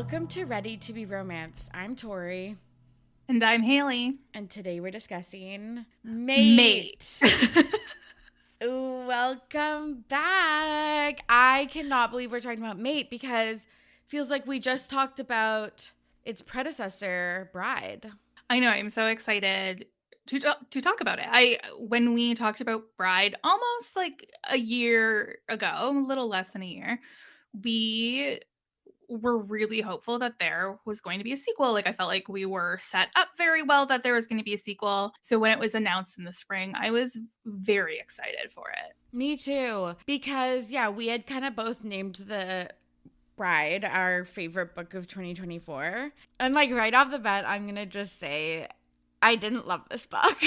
Welcome to Ready to be Romanced. I'm Tori. And I'm Haley. And today we're discussing Mate. Ooh, welcome back. I cannot believe we're talking about Mate because it feels like we just talked about its predecessor, Bride. I know. I'm so excited to talk about it. When we talked about Bride almost like a year ago, a little less than a year, we were really hopeful that there was going to be a sequel. Like, I felt like we were set up very well that there was going to be a sequel. So when it was announced in the spring, I was very excited for it. Me too. Because, yeah, we had kind of both named the Bride our favorite book of 2024. And, like, right off the bat, I'm going to just say I didn't love this book.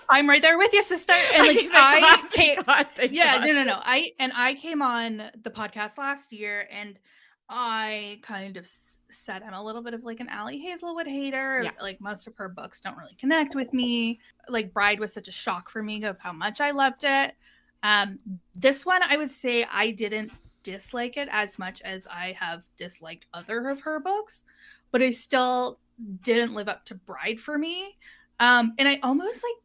I'm right there with you, sister. And like no. I came on the podcast last year and I kind of said I'm a little bit of like an Allie Hazelwood hater. Yeah. Like, most of her books don't really connect with me. Like, Bride was such a shock for me of how much I loved it. This one, I would say I didn't dislike it as much as I have disliked other of her books, but I still didn't live up to Bride for me. And I almost like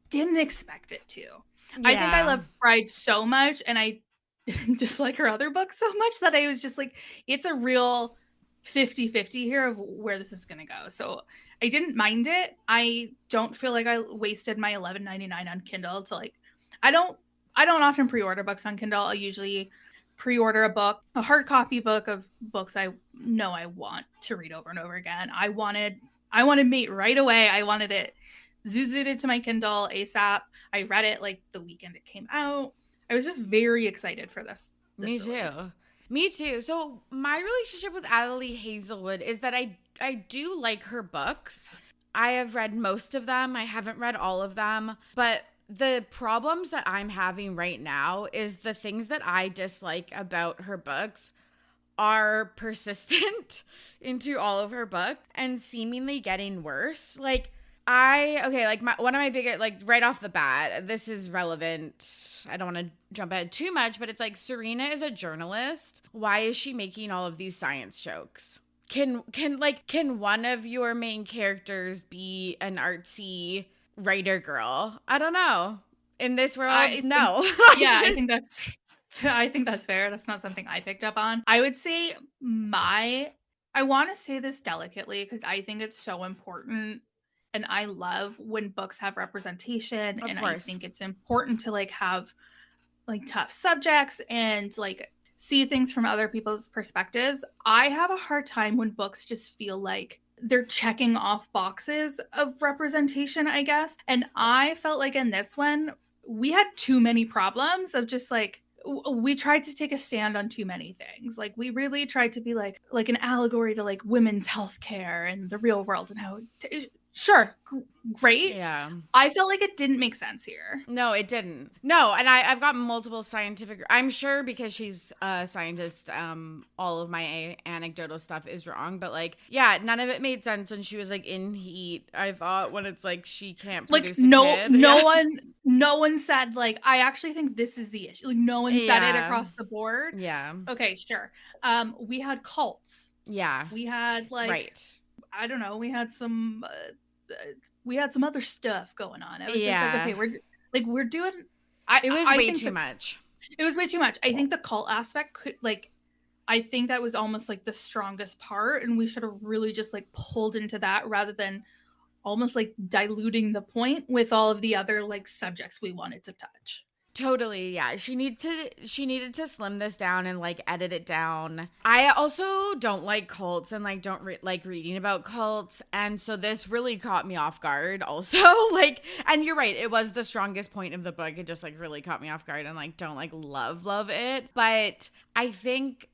didn't expect it to. Yeah. I think I love Bride so much and I dislike her other books so much that I was just like, it's a real 50-50 here of where this is going to go. So I didn't mind it. I don't feel like I wasted my $11.99 on Kindle to like, I don't often pre-order books on Kindle. I usually pre-order a hard copy book of books I know I want to read over and over again. I wanted Mate right away. I wanted it zooted to my Kindle ASAP. I read it like the weekend it came out. I was just very excited for this Me release. Too. Me too. So my relationship with Allie Hazelwood is that I do like her books. I have read most of them. I haven't read all of them. But the problems that I'm having right now is the things that I dislike about her books are persistent into all of her book and seemingly getting worse. Like, one of my biggest, like, right off the bat, this is relevant. I don't want to jump ahead too much, but it's like, Serena is a journalist. Why is she making all of these science jokes? Can one of your main characters be an artsy writer girl? I don't know. In this world, no. I think that's fair. That's not something I picked up on. I would say I want to say this delicately because I think it's so important. And I love when books have representation. Of and course. I think it's important to like have like tough subjects and like see things from other people's perspectives. I have a hard time when books just feel like they're checking off boxes of representation, I guess. And I felt like in this one, we had too many problems of just like, we tried to take a stand on too many things. Like, we really tried to be like an allegory to like women's healthcare and the real world and how sure, great. Yeah. I felt like it didn't make sense here. No, it didn't. No, and I've got multiple scientific... I'm sure because she's a scientist, all of my anecdotal stuff is wrong. But, like, yeah, none of it made sense when she was, like, in heat, I thought, when it's, like, she can't produce a kid. No one said, like, I actually think this is the issue. Like, no one said it across the board. Yeah. Okay, sure. We had cults. Yeah. We had, like... Right. I don't know. We had some other stuff going on. It was just like, okay, we're doing. It was way too much. It was way too much. I think the cult aspect could I think that was almost like the strongest part, and we should have really just like pulled into that rather than almost like diluting the point with all of the other like subjects we wanted to touch. Totally, yeah. She needed to slim this down and like edit it down. I also don't like cults and like don't like reading about cults, and so this really caught me off guard also. Like, and you're right, it was the strongest point of the book. It just like really caught me off guard and like don't like love it. But I think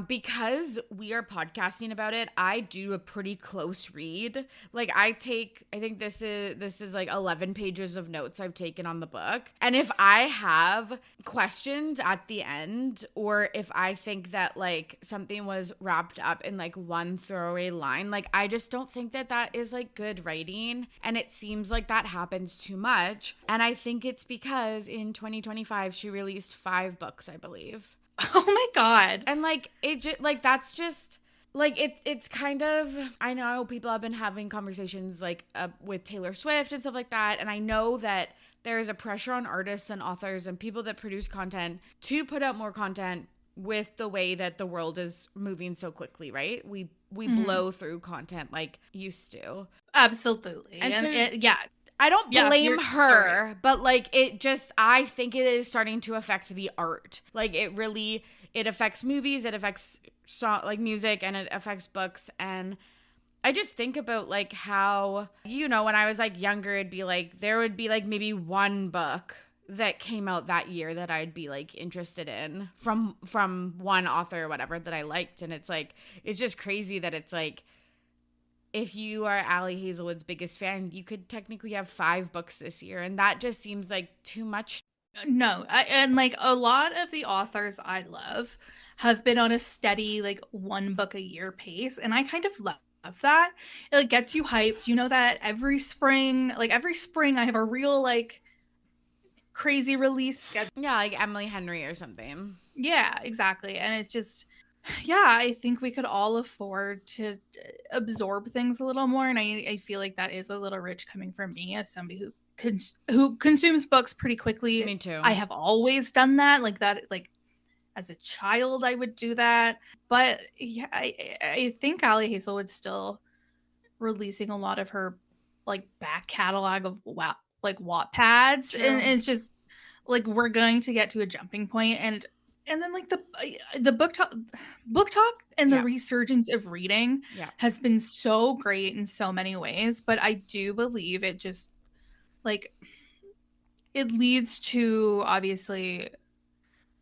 because we are podcasting about it, I do a pretty close read. Like, I think this is like 11 pages of notes I've taken on the book. And if I have questions at the end, or if I think that like something was wrapped up in like one throwaway line, like I just don't think that is like good writing. And it seems like that happens too much. And I think it's because in 2025, she released 5 books, I believe. Oh my God. And like it just like that's just like it's kind of, I know people have been having conversations like with Taylor Swift and stuff like that, and I know that there is a pressure on artists and authors and people that produce content to put out more content with the way that the world is moving so quickly, right? We blow through content like used to. Absolutely. And so yeah. I don't Yeah, blame her, but like it just, I think it is starting to affect the art. Like it really, it affects movies, it affects like music, and it affects books. And I just think about like how, you know, when I was like younger, it'd be like, there would be like maybe one book that came out that year that I'd be like interested in from one author or whatever that I liked. And it's like, it's just crazy that it's like, if you are Allie Hazelwood's biggest fan, you could technically have 5 books this year. And that just seems like too much. No, and like a lot of the authors I love have been on a steady like one book a year pace, and I kind of love that. It like gets you hyped. You know that every spring I have a real like crazy release schedule. Yeah, like Emily Henry or something. Yeah, exactly. And it's just, yeah, I think we could all afford to absorb things a little more. And I feel like that is a little rich coming from me as somebody who consumes books pretty quickly. Me too. I have always done that. Like that, like as a child, I would do that. But yeah, I think Allie Hazelwood's still releasing a lot of her like back catalog of like Wattpads. True. And it's just like we're going to get to a jumping point, and then like the book talk and the resurgence of reading has been so great in so many ways. But I do believe it just like it leads to obviously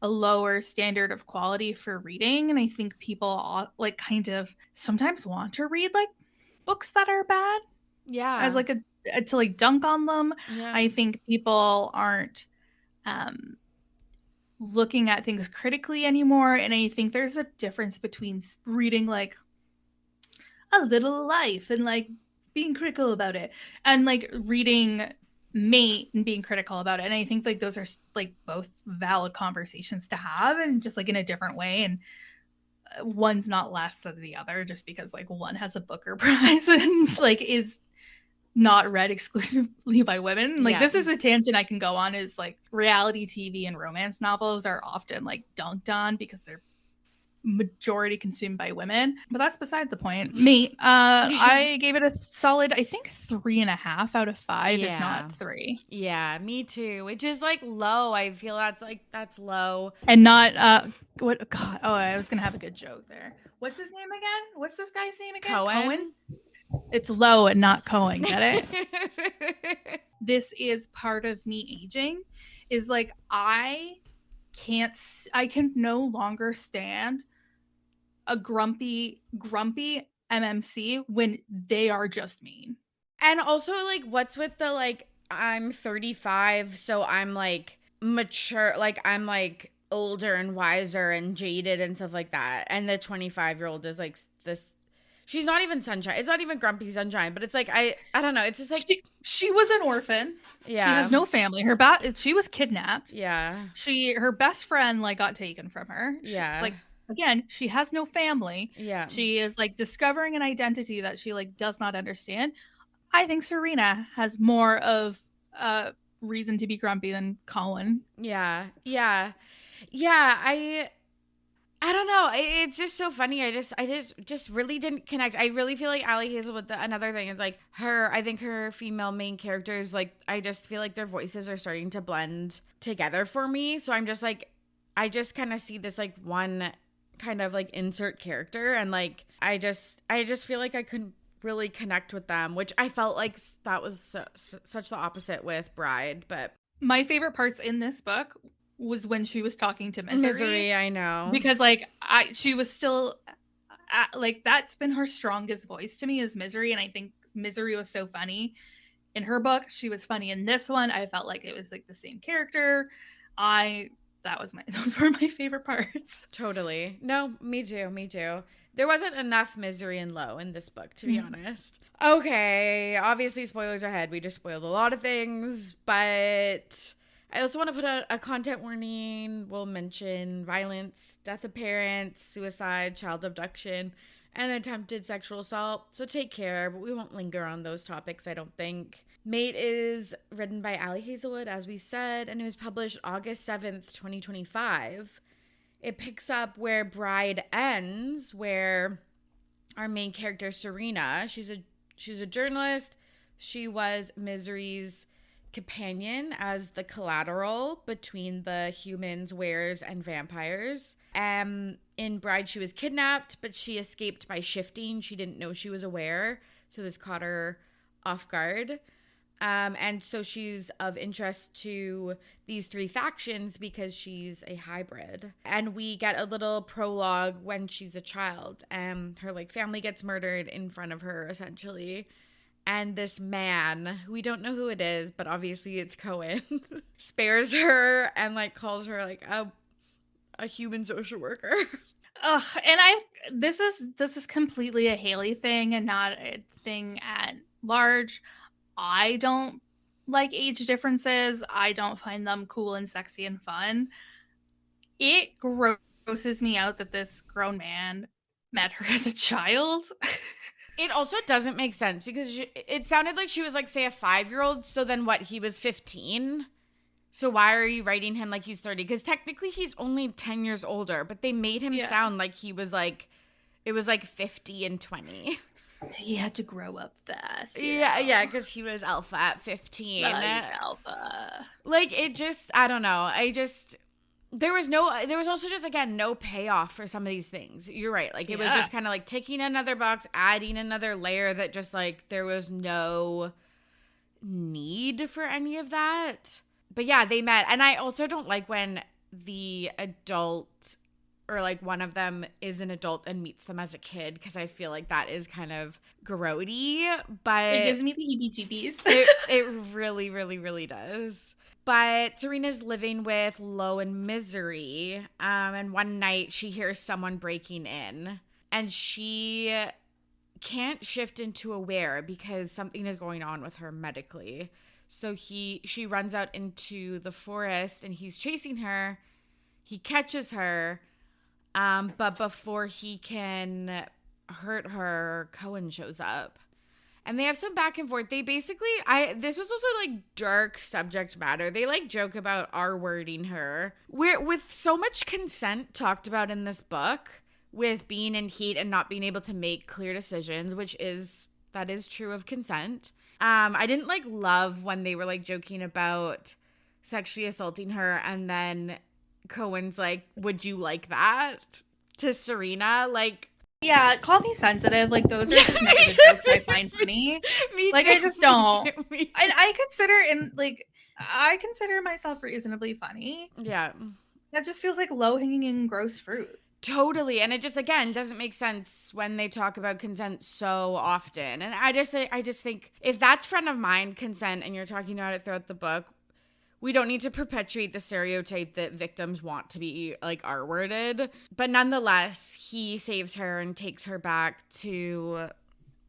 a lower standard of quality for reading, and I think people like kind of sometimes want to read like books that are bad as like a to like dunk on them. I think people aren't looking at things critically anymore, and I think there's a difference between reading like A Little Life and like being critical about it, and like reading Mate and being critical about it. And I think like those are like both valid conversations to have, and just like in a different way. And one's not less than the other just because like one has a Booker Prize and like is not read exclusively by women. Like this is a tangent I can go on, is like reality TV and romance novels are often like dunked on because they're majority consumed by women, but that's beside the point. Me, I gave it a solid, I think 3.5 out of 5, if not 3. Yeah, me too, which is like low. I feel that's low. And not what god, oh, I was gonna have a good joke there. What's his name again? What's this guy's name again? Cohen? It's low and not Cohen, get it? This is part of me aging, is like I can no longer stand a grumpy MMC when they are just mean. And also like what's with the like I'm 35 so I'm like mature, like I'm like older and wiser and jaded and stuff like that, and the 25-year-old is like this, she's not even sunshine, it's not even grumpy sunshine, but it's like I don't know, it's just like she was an orphan. She has no family. She was kidnapped. Her best friend like got taken from her. Like again, she has no family. She is like discovering an identity that she like does not understand. I think Serena has more of a reason to be grumpy than Colin. I don't know. It's just so funny. I just really didn't connect. I really feel like Allie Hazelwood, another thing is like I think her female main characters, like I just feel like their voices are starting to blend together for me. So I'm just like, I just kind of see this like one kind of like insert character, and like I just feel like I couldn't really connect with them, which I felt like that was such the opposite with Bride. But my favorite parts in this book was when she was talking to Misery. I know, because like she was still like that's been her strongest voice to me is Misery, and I think Misery was so funny in her book. She was funny in this one. I felt like it was like the same character. Those were my favorite parts. Totally. No, me too. There wasn't enough Misery and Low in this book, to be honest. Okay, obviously spoilers ahead. We just spoiled a lot of things, but I also want to put out a content warning. We'll mention violence, death of parents, suicide, child abduction, and attempted sexual assault. So take care, but we won't linger on those topics, I don't think. Mate is written by Ali Hazelwood, as we said, and it was published August 7th, 2025. It picks up where Bride ends, where our main character, Serena, she's a journalist. She was Misery's companion as the collateral between the humans, wares, and vampires. In Bride, she was kidnapped, but she escaped by shifting. She didn't know she was aware, so this caught her off guard. And so she's of interest to these three factions because she's a hybrid. And we get a little prologue when she's a child. Her like family gets murdered in front of her, essentially. And this man, we don't know who it is, but obviously it's Cohen, spares her and like calls her like a human social worker. Ugh, and this is completely a Haley thing and not a thing at large. I don't like age differences. I don't find them cool and sexy and fun. It grosses me out that this grown man met her as a child. It also doesn't make sense because it sounded like she was like, say, a 5-year-old. So then what? He was 15. So why are you writing him like he's 30? Because technically he's only 10 years older, but they made him sound like he was like, it was like 50 and 20. He had to grow up fast. Yeah, because he was alpha at 15. Alpha. Like, it just, I don't know. There was also just, again, no payoff for some of these things. You're right. Like, it was just kind of like ticking another box, adding another layer that just, like, there was no need for any of that. But yeah, they met. And I also don't like when the adult or like one of them is an adult and meets them as a kid, because I feel like that is kind of grody, but it gives me the heebie-jeebies. it really, really, really does. But Serena's living with Lo and Misery, and one night she hears someone breaking in, and she can't shift into aware because something is going on with her medically. So she runs out into the forest, and he's chasing her. He catches her. But before he can hurt her, Cohen shows up. And they have some back and forth. They basically, this was also like dark subject matter. They like joke about R-wording her. With so much consent talked about in this book, with being in heat and not being able to make clear decisions, that is true of consent. I didn't like love when they were like joking about sexually assaulting her, and then Cohen's like, would you like that? To Serena, like, yeah, call me sensitive. Like, those are just negative jokes I find funny. Me like, too, I just don't. me too. I consider myself reasonably funny. Yeah. That just feels like low-hanging and gross fruit. Totally. And it just, again, doesn't make sense when they talk about consent so often. And I just think if that's front of mind, consent, and you're talking about it throughout the book, we don't need to perpetuate the stereotype that victims want to be, like, R-worded. But nonetheless, he saves her and takes her back to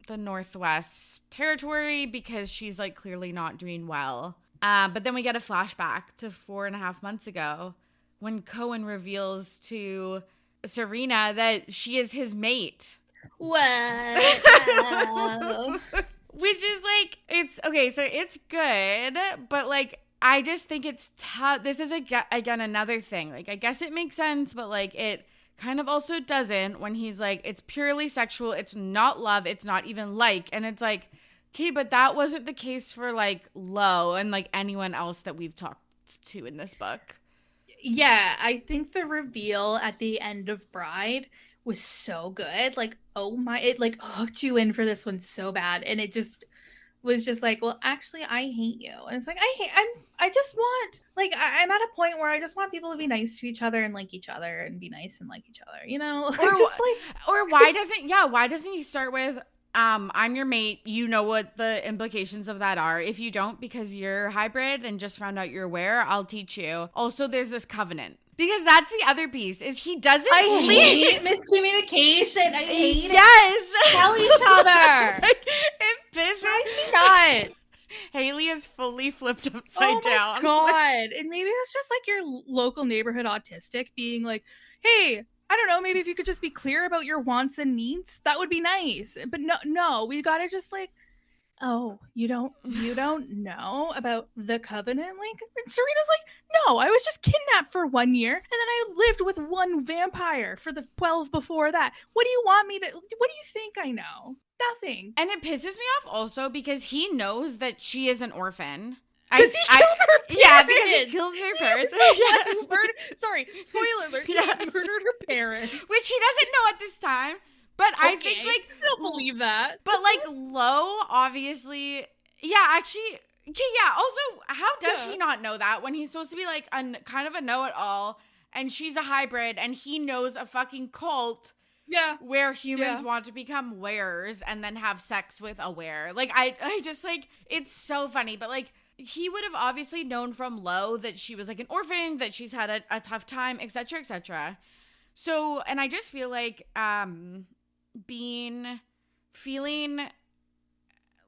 the Northwest Territory because she's, like, clearly not doing well. But then we get a flashback to 4.5 months ago when Cohen reveals to Serena that she is his mate. What? Which is, like, it's, okay, so it's good, but, like, I just think it's tough. This is, again, another thing. Like, I guess it makes sense, but, like, it kind of also doesn't when he's like, it's purely sexual. It's not love. It's not even like. And it's like, okay, but that wasn't the case for, like, Lo and, like, anyone else that we've talked to in this book. Yeah, I think the reveal at the end of Bride was so good. Like, oh my, it, like, hooked you in for this one so bad. And it just was just like, well, actually, I hate you. And it's like, I just want, like, I'm at a point where I just want people to be nice to each other and like each other and be nice and like each other, you know? Or why doesn't he start with, I'm your mate, you know what the implications of that are. If you don't, because you're hybrid and just found out you're aware, I'll teach you. Also, there's this covenant. Because that's the other piece, is he doesn't hate miscommunication. I hate it. Tell each other. Like, it pisses me nuts. Haley is fully flipped upside down. Oh my God. And maybe it's just like your local neighborhood autistic being like, hey, I don't know, maybe if you could just be clear about your wants and needs, that would be nice. But no, we gotta just like, oh, you don't know about the covenant? Like, and Serena's like, no, I was just kidnapped for 1 year, and then I lived with one vampire for the 12 before that. What do you want me to, what do you think I know? Nothing. And it pisses me off also because he knows that she is an orphan. Because he killed her parents. Yeah, because he killed her parents. Sorry, spoiler alert. He murdered her parents. Which he doesn't know at this time. But I think, like... I don't believe that. But, like, Lo, obviously... Yeah, actually... Okay, yeah, also, how does he not know that when he's supposed to be, like, kind of a know-it-all, and she's a hybrid, and he knows a fucking cult... Yeah. Where humans want to become wearers and then have sex with a wearer. Like, I just, like... It's so funny, but, like... He would have obviously known from Lo that she was like an orphan, that she's had a tough time, etc., etc. So, and I just feel like feeling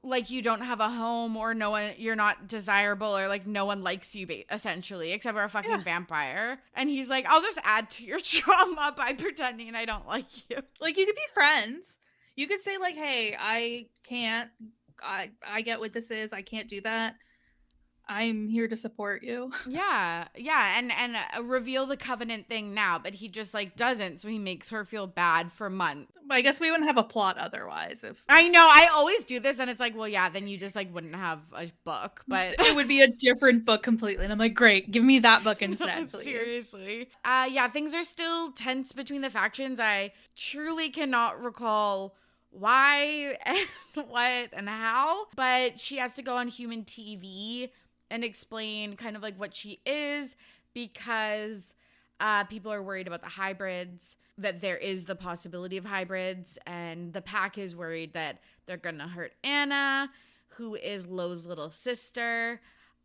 like you don't have a home or no one, you're not desirable or like no one likes you essentially, except for a fucking vampire. And he's like, I'll just add to your trauma by pretending I don't like you. Like, you could be friends. You could say like, hey, I can't, I get what this is. I can't do that. I'm here to support you. Yeah, and reveal the covenant thing now, but he just like doesn't, so he makes her feel bad for months. I guess we wouldn't have a plot otherwise. If I know, I always do this, and it's like, well, yeah, then you just like wouldn't have a book, but it would be a different book completely. And I'm like, great, give me that book instead, please. Seriously. Yeah, things are still tense between the factions. I truly cannot recall why and what and how, but she has to go on human TV and explain kind of like what she is, because people are worried about the hybrids, that there is the possibility of hybrids, and the pack is worried that they're gonna hurt Anna, who is Lo's little sister.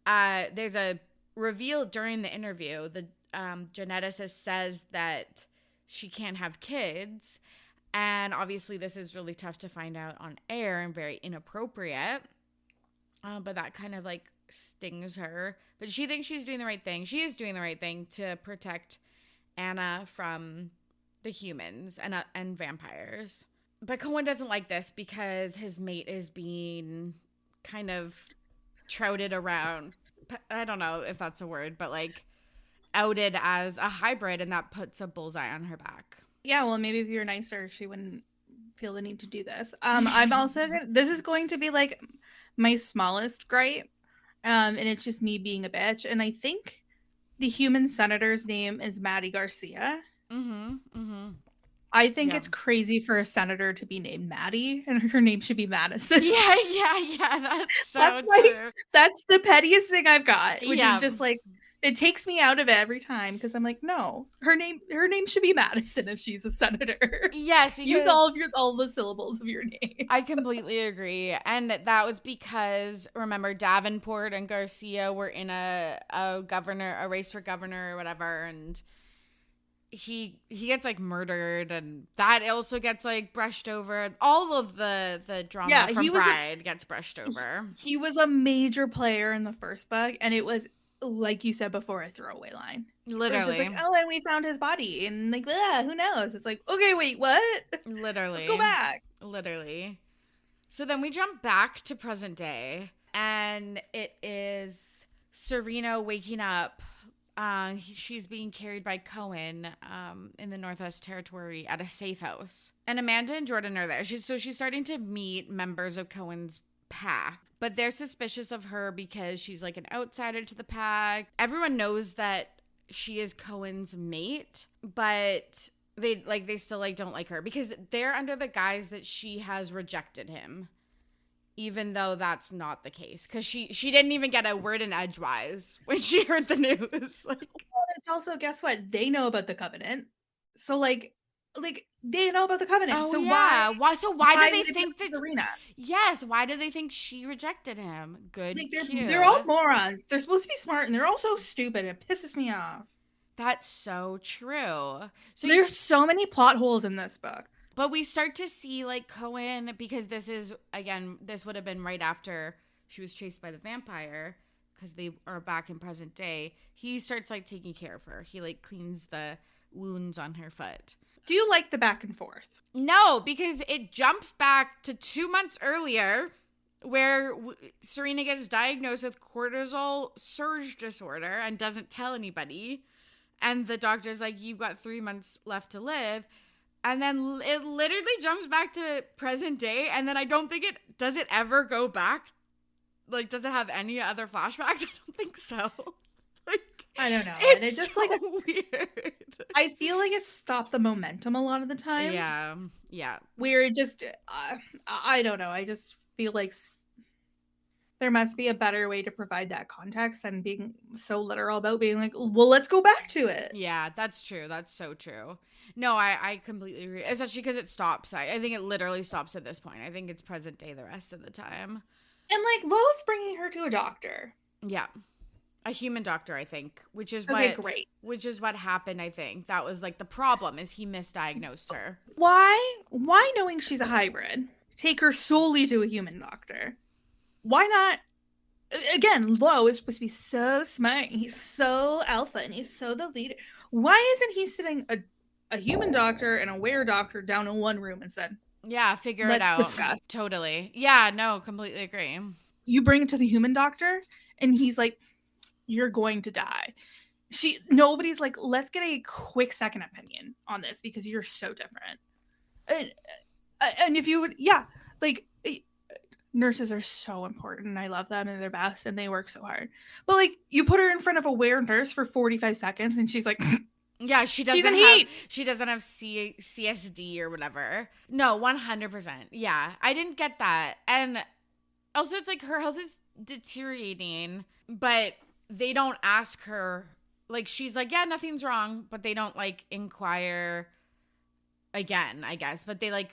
There's a reveal during the interview. The geneticist says that she can't have kids, and obviously this is really tough to find out on air and very inappropriate, but that kind of like stings her, but she thinks she's doing the right thing. She is doing the right thing to protect Anna from the humans and vampires. But Cohen doesn't like this because his mate is being kind of trouted around. I don't know if that's a word, but like outed as a hybrid, and that puts a bullseye on her back. Yeah, well, maybe if you're nicer, she wouldn't feel the need to do this. I'm also this is going to be like my smallest gripe. And it's just me being a bitch. And I think the human senator's name is Maddie Garcia. I think it's crazy for a senator to be named Maddie, and her name should be Madison. Yeah. That's so true. That's the pettiest thing I've got, which is just like, it takes me out of it every time, because I'm like, no, her name should be Madison if she's a senator. Yes, because use all the syllables of your name. I completely agree, and that was because, remember, Davenport and Garcia were in a race for governor or whatever, and he gets like murdered, and that also gets like brushed over. All of the drama from Bride gets brushed over. He was a major player in the first book, and it was, like you said before, a throwaway line. Literally. It's just like, oh, and we found his body, and like, who knows? It's like, okay, wait, what? Literally. Let's go back. Literally. So then we jump back to present day, and it is Serena waking up. She's being carried by Cohen in the Northwest Territory at a safe house. And Amanda and Jordan are there. She's starting to meet members of Cohen's pack. But they're suspicious of her because she's like an outsider to the pack. Everyone knows that she is Cohen's mate, but they still like don't like her because they're under the guise that she has rejected him, even though that's not the case. Because she didn't even get a word in edgewise when she heard the news. Like, well, it's also, guess what? They know about the covenant, so like they know about the covenant. Oh, so yeah. Why do they think that Serena? Yes, why do they think she rejected him? Good. Like, they're all morons. They're supposed to be smart, and they're all so stupid. It pisses me off. That's so true. So there's so many plot holes in this book. But we start to see like Cohen, because this would have been right after she was chased by the vampire, because they are back in present day. He starts like taking care of her. He like cleans the wounds on her foot. Do you like the back and forth? No, because it jumps back to 2 months earlier where Serena gets diagnosed with cortisol surge disorder and doesn't tell anybody. And the doctor's like, you've got 3 months left to live. And then it literally jumps back to present day. And then I don't think does it ever go back? Like, does it have any other flashbacks? I don't think so. Like, I don't know. It's And it just so like, weird. I feel like it stopped the momentum a lot of the times. Yeah. Where it just, I don't know. I just feel like there must be a better way to provide that context than being so literal about being like, well, let's go back to it. Yeah, that's true. That's so true. No, I completely agree. Especially because it stops. I think it literally stops at this point. I think it's present day the rest of the time. And like Lo's bringing her to a doctor. Yeah. A human doctor, I think, which is great. Which is what happened, I think. That was like the problem is he misdiagnosed her. Why knowing she's a hybrid, take her solely to a human doctor? Why not? Again, Lo is supposed to be so smart. He's so alpha and he's so the leader. Why isn't he sitting a human doctor and a were doctor down in one room and said, yeah, figure it out. Discuss. Totally. Yeah, no, completely agree. You bring it to the human doctor and he's like, you're going to die. Nobody's like, let's get a quick second opinion on this because you're so different. And if you would, yeah, like nurses are so important. I love them and they're best and they work so hard. But like you put her in front of a were nurse for 45 seconds and she's like, yeah, she doesn't have CSD or whatever. No, 100%. Yeah, I didn't get that. And also it's like her health is deteriorating, but they don't ask her, like, she's like, yeah, nothing's wrong, but they don't like inquire again, I guess, but they like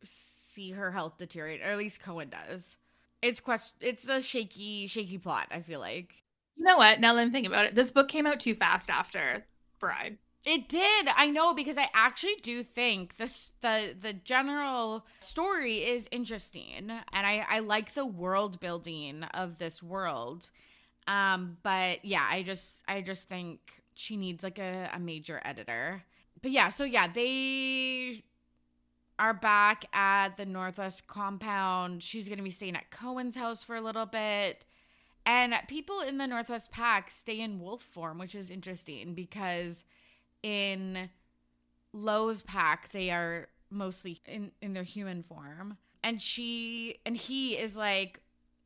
see her health deteriorate, or at least Cohen does. It's a shaky plot, I feel like. You know what, now that I'm thinking about it, this book came out too fast after Bride. It did. I know, because I actually do think the general story is interesting, and I like the world building of this world. But yeah, I just think she needs like a major editor. But yeah, so yeah, they are back at the Northwest compound. She's going to be staying at Cohen's house for a little bit. And people in the Northwest pack stay in wolf form, which is interesting because in Lo's pack, they are mostly in their human form. And he is like,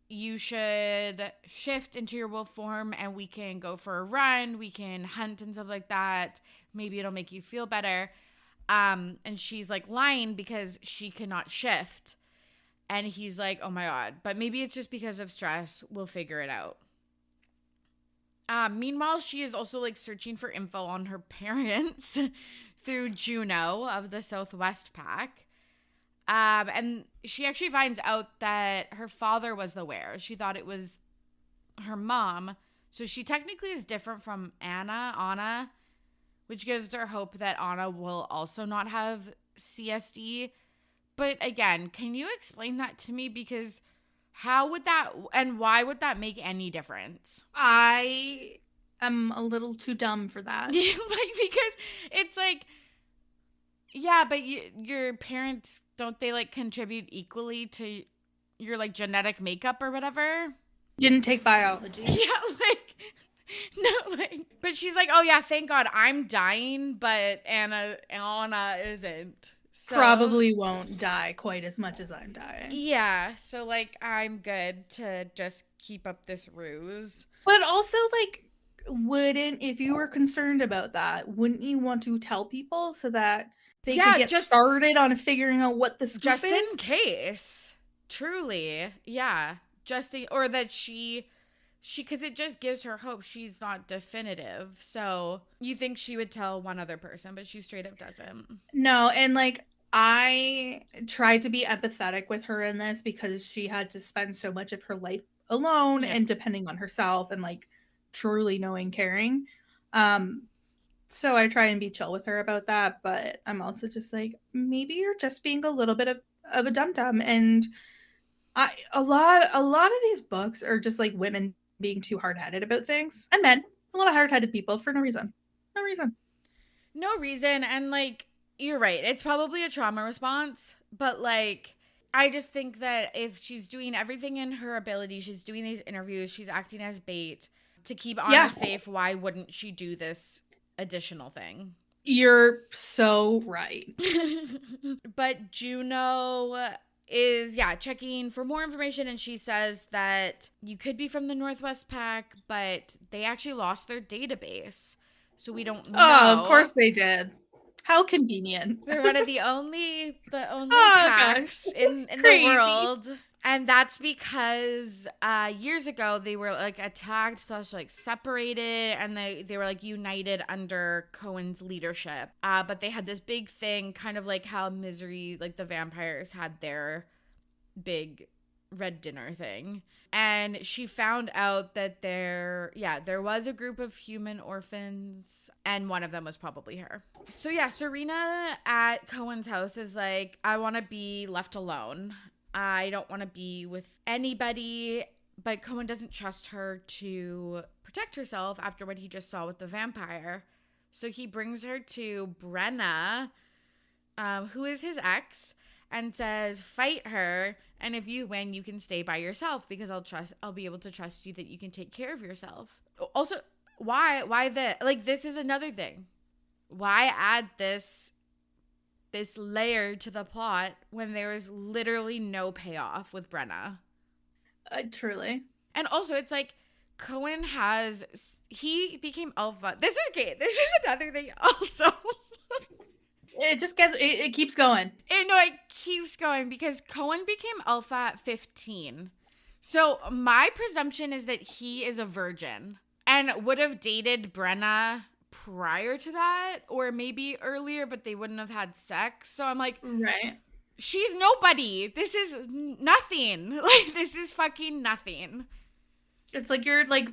you should shift into your wolf form and we can go for a run. We can hunt and stuff like that. Maybe it'll make you feel better. And she's like lying because she cannot shift. And he's like, oh my God, but maybe it's just because of stress. We'll figure it out. Meanwhile, she is also like searching for info on her parents through Juno of the Southwest pack. And she actually finds out that her father was the were. She thought it was her mom. So she technically is different from Anna, which gives her hope that Anna will also not have CSD. But again, can you explain that to me? Because how would that, and why would that make any difference? I am a little too dumb for that. Like, because it's like, yeah, but your parents, don't they like contribute equally to your like genetic makeup or whatever? Didn't take biology. Yeah, like, no, like, but she's like, oh yeah, thank God I'm dying, but Anna isn't. So, probably won't die quite as much as I'm dying. Yeah, so like I'm good to just keep up this ruse. But also like, if you were concerned about that, wouldn't you want to tell people so that they could get started on figuring out what the scoop just is? In case. Truly. Yeah. Or that she because it just gives her hope. She's not definitive. So you think she would tell one other person, but she straight up doesn't. No, and like I tried to be empathetic with her in this because she had to spend so much of her life alone and depending on herself and like truly knowing caring. So I try and be chill with her about that, but I'm also just like, maybe you're just being a little bit of a dum-dum. And a lot of these books are just like women being too hard-headed about things, and men, a lot of hard-headed people for no reason. And like, You're right. It's probably a trauma response, but like, I just think that if she's doing everything in her ability, she's doing these interviews, she's acting as bait to keep Anna safe, why wouldn't she do this additional thing? You're so right. But Juno is, checking for more information, and she says that you could be from the Northwest Pack, but they actually lost their database. So we don't know. Oh, of course they did. How convenient. They're one of the only packs in the world. And that's because years ago they were like attacked / like separated, and they were like united under Cohen's leadership. But they had this big thing, kind of like how Misery, like the vampires, had their big red dinner thing. And she found out that there was a group of human orphans, and one of them was probably her. So Serena at Cohen's house is like, I want to be left alone. I don't want to be with anybody. But Cohen doesn't trust her to protect herself after what he just saw with the vampire. So he brings her to Brenna, who is his ex, and says, fight her, and if you win, you can stay by yourself, because I'll be able to trust you that you can take care of yourself. Also, why this is another thing. Why add this layer to the plot when there is literally no payoff with Brenna? Truly. And also, it's like, Cohen he became alpha. This is another thing also. It keeps going. It keeps going because Cohen became alpha at 15. So my presumption is that he is a virgin and would have dated Brenna prior to that, or maybe earlier, but they wouldn't have had sex. So I'm like, right. She's nobody. This is nothing. Like, this is fucking nothing. It's like you're like,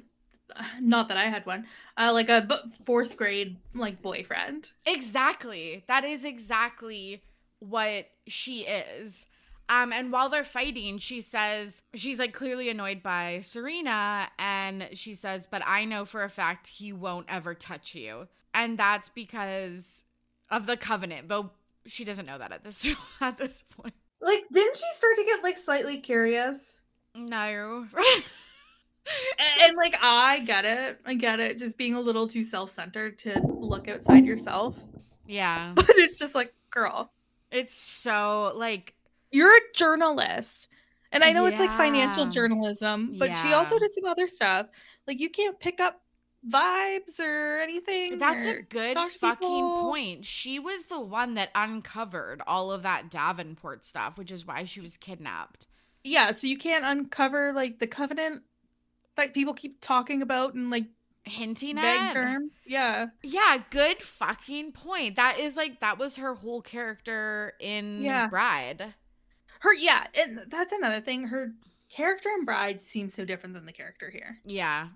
not that I had one, like a fourth grade like boyfriend. Exactly. That is exactly what she is. And while they're fighting, she says, she's like clearly annoyed by Serena, and she says, but I know for a fact he won't ever touch you. And that's because of the covenant, but she doesn't know that at this point. Like, didn't she start to get like slightly curious? No. And like, I get it, just being a little too self-centered to look outside yourself. Yeah. But it's just like, girl, it's so like, you're a journalist, and I know it's like financial journalism, but she also did some other stuff. Like, you can't pick up vibes or anything. That's a good fucking point. She was the one that uncovered all of that Davenport stuff, which is why she was kidnapped. Yeah, so you can't uncover like the covenant that people keep talking about and like hinting vague at terms. Yeah, good fucking point. That was her whole character in Bride. And that's another thing. Her character in Bride seems so different than the character here. Yeah.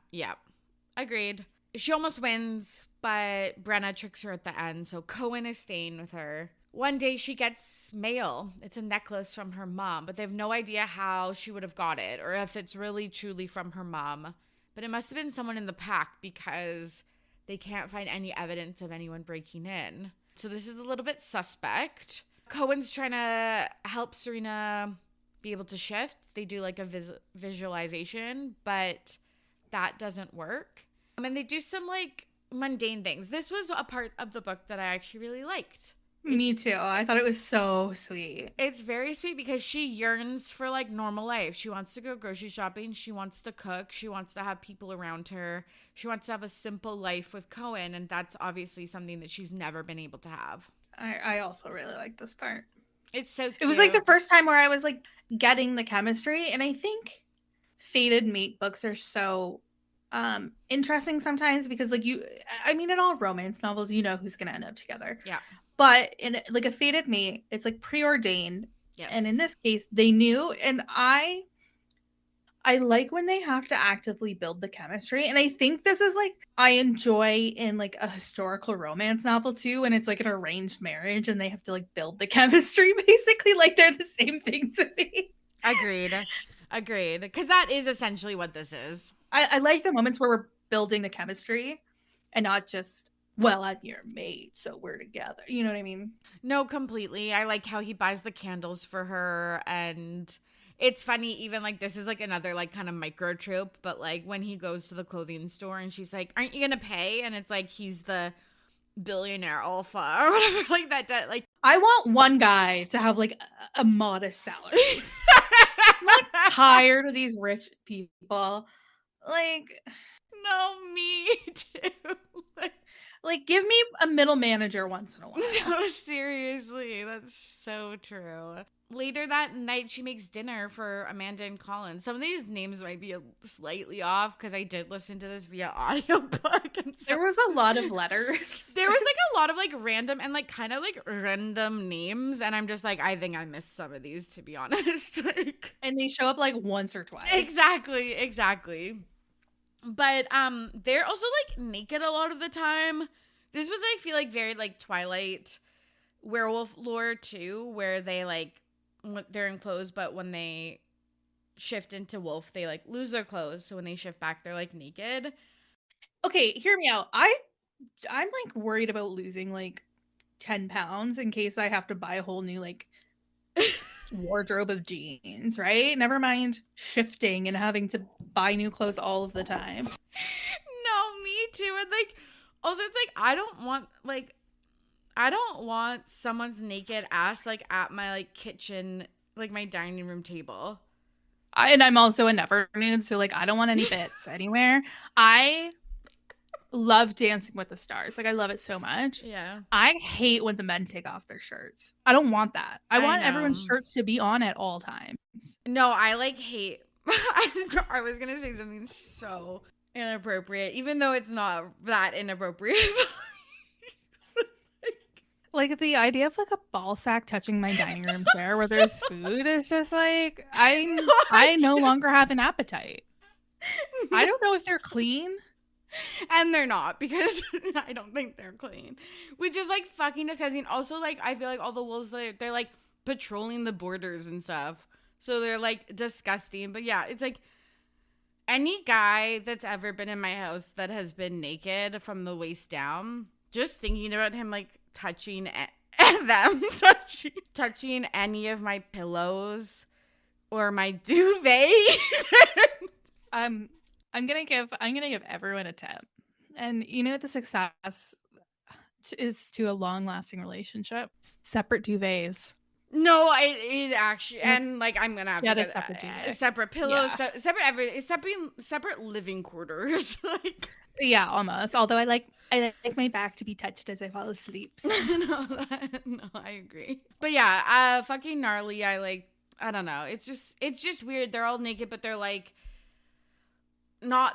Agreed. She almost wins, but Brenna tricks her at the end, so Cohen is staying with her. One day she gets mail. It's a necklace from her mom, but they have no idea how she would have got it, or if it's really truly from her mom. But it must have been someone in the pack, because they can't find any evidence of anyone breaking in. So this is a little bit suspect. Cohen's trying to help Serena be able to shift. They do like a visualization, but that doesn't work. And they do some like mundane things. This was a part of the book that I actually really liked. Me too. I thought it was so sweet. It's very sweet because she yearns for like normal life. She wants to go grocery shopping. She wants to cook. She wants to have people around her. She wants to have a simple life with Cohen. And that's obviously something that she's never been able to have. I also really like this part. It's so cute. It was like the first time where I was like getting the chemistry. And I think fated mate books are so interesting sometimes because like in all romance novels, you know who's going to end up together. Yeah. But in like a fated mate, it's like preordained. Yes. And in this case, they knew. And I like when they have to actively build the chemistry. And I think this is like, I enjoy in like a historical romance novel too, when it's like an arranged marriage and they have to like build the chemistry basically. Like they're the same thing to me. Agreed. Because that is essentially what this is. I like the moments where we're building the chemistry and not just well, I'm your mate, so we're together. You know what I mean? No, completely. I like how he buys the candles for her, and it's funny, even like this is like another like kind of micro trope, but like when he goes to the clothing store and she's like, "Aren't you gonna pay?" And it's like he's the billionaire alpha or whatever, like that. Like, I want one guy to have like a modest salary. I'm like tired of these rich people. Like, no, me too. like give me a middle manager once in a while. No, seriously, that's so true. Later that night, she makes dinner for Amanda and Colin. Some of these names might be slightly off because I did listen to this via audiobook. And so there was a lot of letters. There was like a lot of like random and like kind of like random names. And I'm just like, I think I missed some of these, to be honest. Like, and they show up like once or twice. Exactly. But they're also like naked a lot of the time. This was, I feel like, very like Twilight werewolf lore too, where they like they're in clothes, but when they shift into wolf, they like lose their clothes. So when they shift back, they're like naked. Okay, hear me out. I'm like worried about losing like 10 pounds in case I have to buy a whole new like wardrobe of jeans, right? Never mind shifting and having to buy new clothes all of the time. No, me too. And like also it's like I don't want someone's naked ass like at my like kitchen, like my dining room table. And I'm also a never nude, so like I don't want any bits anywhere. I love Dancing with the Stars. Like I love it so much. Yeah. I hate when the men take off their shirts. I don't want that. I want everyone's shirts to be on at all times. No, I like hate. I was gonna say something so inappropriate, even though it's not that inappropriate. Like the idea of like a ball sack touching my dining room chair where there's food is just like I no longer have an appetite. I don't know if they're clean. And they're not, because I don't think they're clean. Which is like fucking disgusting. Also, like I feel like all the wolves they're like patrolling the borders and stuff. So they're like disgusting. But yeah, it's like any guy that's ever been in my house that has been naked from the waist down, just thinking about him like touching touching any of my pillows or my duvet. I'm gonna give everyone a 10. And you know what the success is to a long lasting relationship? Separate duvets. No, it actually, and like I'm gonna have to get separate pillows, separate everything, separate living quarters. Like, yeah, almost. Although I like my back to be touched as I fall asleep. So. No, I agree. But yeah, fucking gnarly. I don't know. It's just weird. They're all naked, but they're like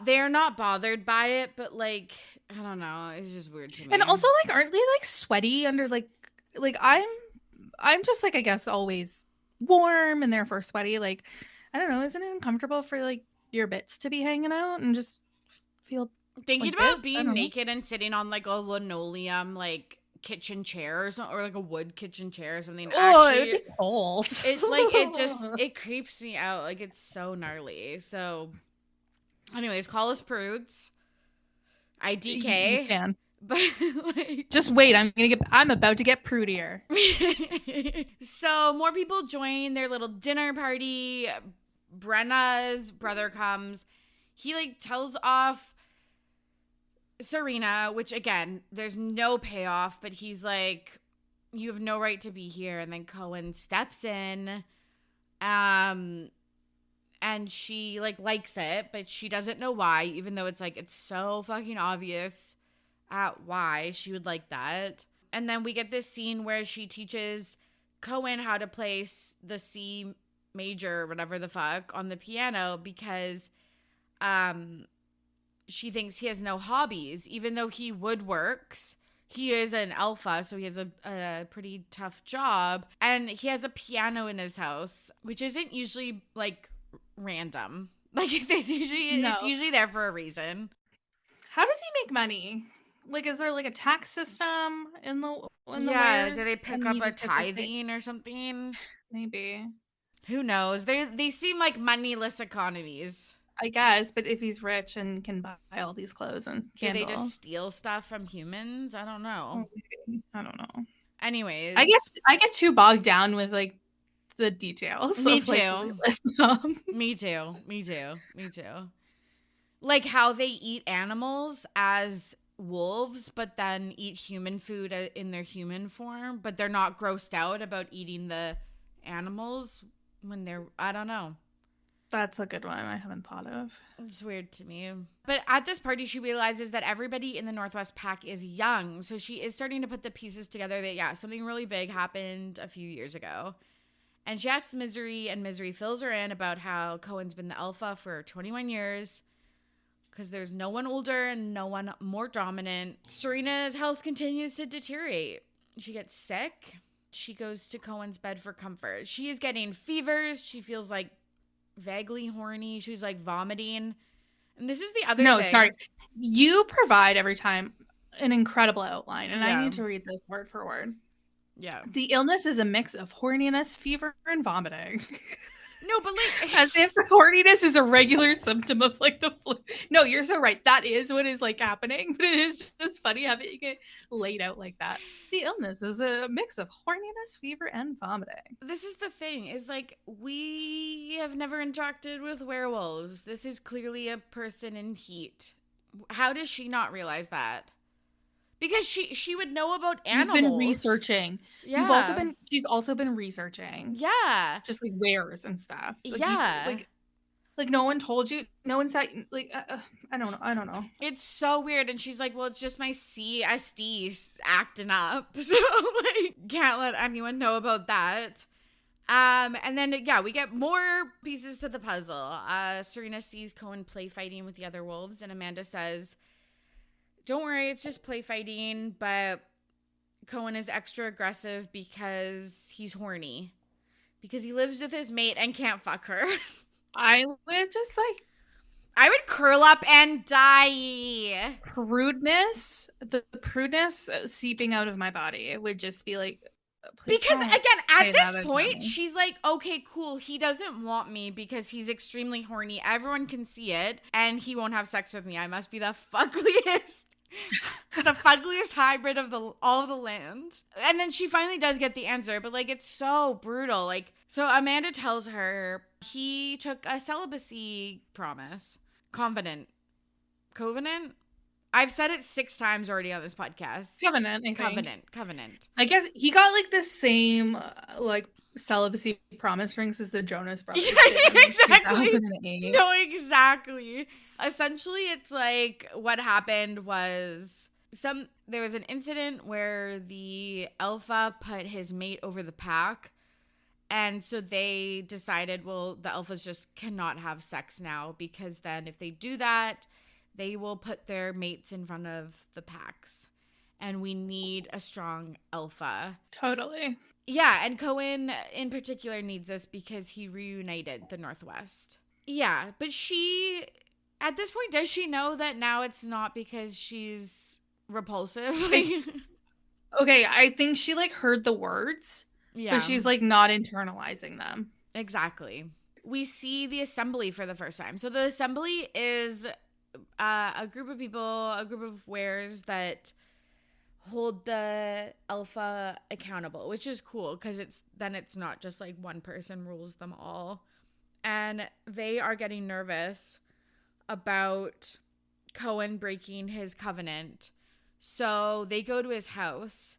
they're not bothered by it, but like I don't know. It's just weird to me. And also, like, aren't they like sweaty under like I'm just like I guess always warm and therefore sweaty. Like I don't know. Isn't it uncomfortable for like your bits to be hanging out and just feel? Thinking about being naked and sitting on like a linoleum like kitchen chair or something, or like a wood kitchen chair or something. Oh, actually, it would be cold. It creeps me out. Like it's so gnarly. So, anyways, call us prudes. IDK. You can. But like, just wait. I'm about to get prudier. So more people join their little dinner party. Brenna's brother comes. He like tells off Serena, which again, there's no payoff, but he's like, you have no right to be here. And then Cohen steps in, and she like likes it, but she doesn't know why, even though it's like, it's so fucking obvious at why she would like that. And then we get this scene where she teaches Cohen how to play the C major, whatever the fuck, on the piano because, she thinks he has no hobbies, even though he woodworks. He is an alpha, so he has a pretty tough job. And he has a piano in his house, which isn't usually, like, random. Like, it's usually there for a reason. How does he make money? Like, is there, like, a tax system in the yeah, do they pick up a tithing or something? Maybe. Who knows? They seem like moneyless economies. I guess, but if he's rich and can buy all these clothes and Do they just candles, steal stuff from humans? I don't know. I don't know. Anyways, I get too bogged down with like the details me of like too. realism. Me too. Me too. Me too. Like how they eat animals as wolves, but then eat human food in their human form, but they're not grossed out about eating the animals when they're, I don't know. That's a good one I haven't thought of. It's weird to me. But at this party, she realizes that everybody in the Northwest Pack is young. So she is starting to put the pieces together that, yeah, something really big happened a few years ago. And she asks Misery, and Misery fills her in about how Cohen's been the alpha for 21 years because there's no one older and no one more dominant. Serena's health continues to deteriorate. She gets sick. She goes to Cohen's bed for comfort. She is getting fevers. She feels like vaguely horny. She's like vomiting. And this is the other thing. No, sorry. You provide every time an incredible outline, and I need to read this word for word. Yeah. The illness is a mix of horniness, fever, and vomiting. No, but like as if the horniness is a regular symptom of like the flu. No, you're so right. That is what is like happening, but it is just funny having it laid out like that. The illness is a mix of horniness, fever, and vomiting. This is the thing, is like we have never interacted with werewolves. This is clearly a person in heat. How does she not realize that? Because she would know about animals. You've been researching. Yeah. She's also been researching. Yeah. Just like wares and stuff. Like, yeah. Like no one told you. No one said like I don't know. It's so weird. And she's like, well, it's just my CSD acting up. So like can't let anyone know about that. And then yeah, we get more pieces to the puzzle. Serena sees Cohen play fighting with the other wolves, and Amanda says, don't worry, it's just play fighting, but Cohen is extra aggressive because he's horny. Because he lives with his mate and can't fuck her. I would just like... I would curl up and die. The prudeness seeping out of my body. It would just be like... Because again, at this point, she's like, okay, cool. He doesn't want me because he's extremely horny. Everyone can see it. And he won't have sex with me. I must be the fuggliest. The fuggliest hybrid of all of the land. And then she finally does get the answer, but like it's so brutal. Like, so Amanda tells her he took a celibacy promise. Covenant. I've said it 6 times already on this podcast. Covenant, I think. Covenant. I guess he got like the same like celibacy promise rings as the Jonas Brothers. Yeah, exactly. No, exactly. Essentially, it's like what happened was there was an incident where the alpha put his mate over the pack. And so they decided, well, the alphas just cannot have sex now because then if they do that, they will put their mates in front of the packs. And we need a strong alpha. Totally. Yeah, and Cohen in particular needs this because he reunited the Northwest. Yeah, but she, at this point, does she know that now it's not because she's repulsive? Okay, I think she like heard the words, but she's like not internalizing them. Exactly. We see the assembly for the first time. So the assembly is a group of people, a group of wares that hold the alpha accountable, which is cool because it's not just like one person rules them all. And they are getting nervous about Cohen breaking his covenant. So they go to his house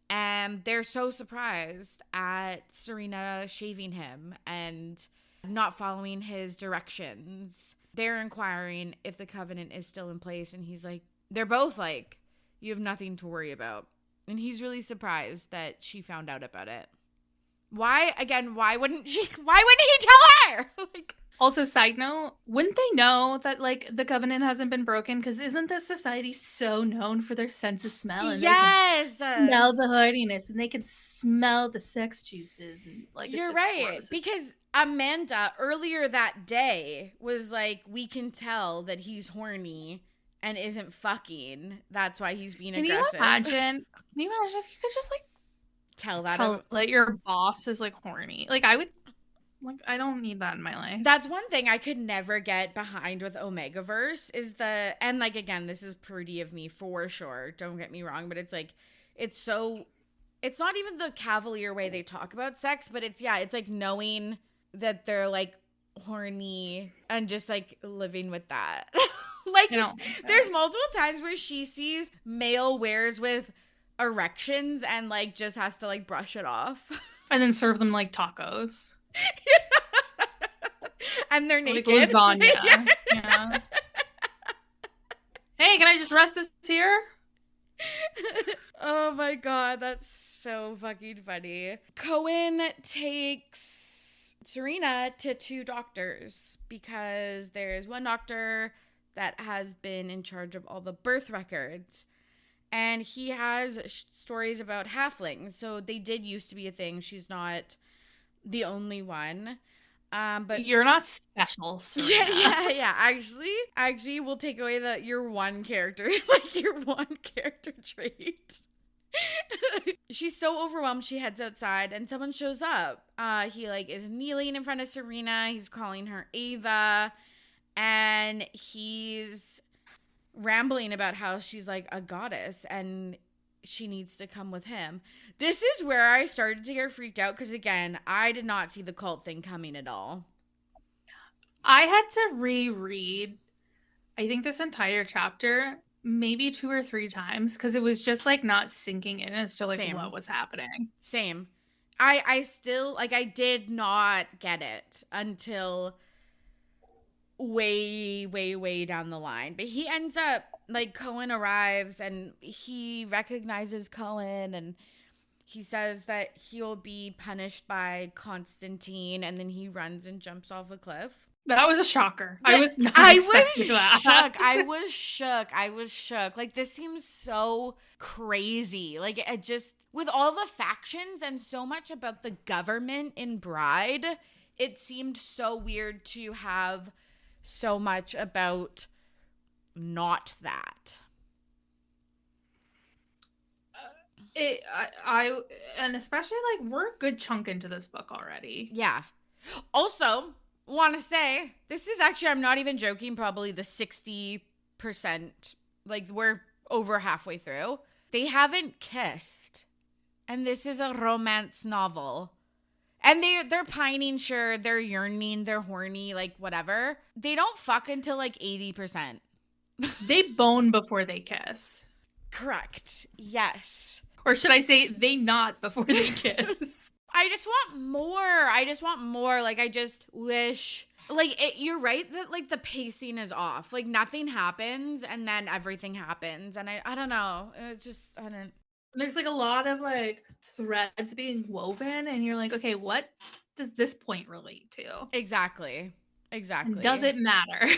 and they're so surprised at Serena shaving him and not following his directions. They're inquiring if the covenant is still in place, and he's like, they're both like, you have nothing to worry about. And he's really surprised that she found out about it. Why wouldn't he tell her? Like, also, side note, wouldn't they know that like the covenant hasn't been broken? Because isn't this society so known for their sense of smell? And yes, they can smell the hardiness, and they can smell the sex juices, and like you're right. Because Amanda earlier that day was like, we can tell that he's horny and isn't fucking. That's why he's being aggressive. Can you imagine if you could just like tell that like your boss is like horny? Like I would Like, I don't need that in my life. That's one thing I could never get behind with Omegaverse is and like, again, this is pretty of me for sure. Don't get me wrong, but it's like, it's not even the cavalier way they talk about sex, but it's like knowing that they're like horny and just like living with that. Like, there's multiple times where she sees male wares with erections and like just has to like brush it off. And then serve them like tacos. And they're naked. Like lasagna. Yeah. Hey, can I just rest this here? Oh my god, that's so fucking funny. Cohen takes Serena to 2 doctors because there's one doctor that has been in charge of all the birth records, and he has stories about halflings. So they did used to be a thing. She's not the only one. But you're not special, Serena. Yeah. Actually, we'll take away your one character, like your one character trait. She's so overwhelmed, she heads outside, and someone shows up. He like is kneeling in front of Serena. He's calling her Ava, and he's rambling about how she's like a goddess and she needs to come with him. This is where I started to get freaked out because, again, I did not see the cult thing coming at all. I had to reread, I think, this entire chapter maybe 2 or 3 times because it was just like not sinking in as to like what was happening. Same. I still like I did not get it until way down the line. But he ends up like Cohen arrives and he recognizes Cohen and he says that he'll be punished by Constantine, and then he runs and jumps off a cliff. That was a shocker. I was shook. I was shook. Like, this seems so crazy. Like, it just, with all the factions and so much about the government in Bride, it seemed so weird to have so much about not that. And especially like we're a good chunk into this book already. Yeah. Also, want to say this is actually, I'm not even joking, probably the 60%. Like, we're over halfway through. They haven't kissed, and this is a romance novel. And they're pining, sure, they're yearning, they're horny, like whatever. They don't fuck until like 80%. They bone before they kiss. Correct. Yes. Or should I say they not before they kiss? I just want more. Like, I just wish, like, you're right that like the pacing is off. Like, nothing happens and then everything happens. And I don't know. It's just, I don't. There's like a lot of like threads being woven and you're like, okay, what does this point relate to? Exactly. And does it matter?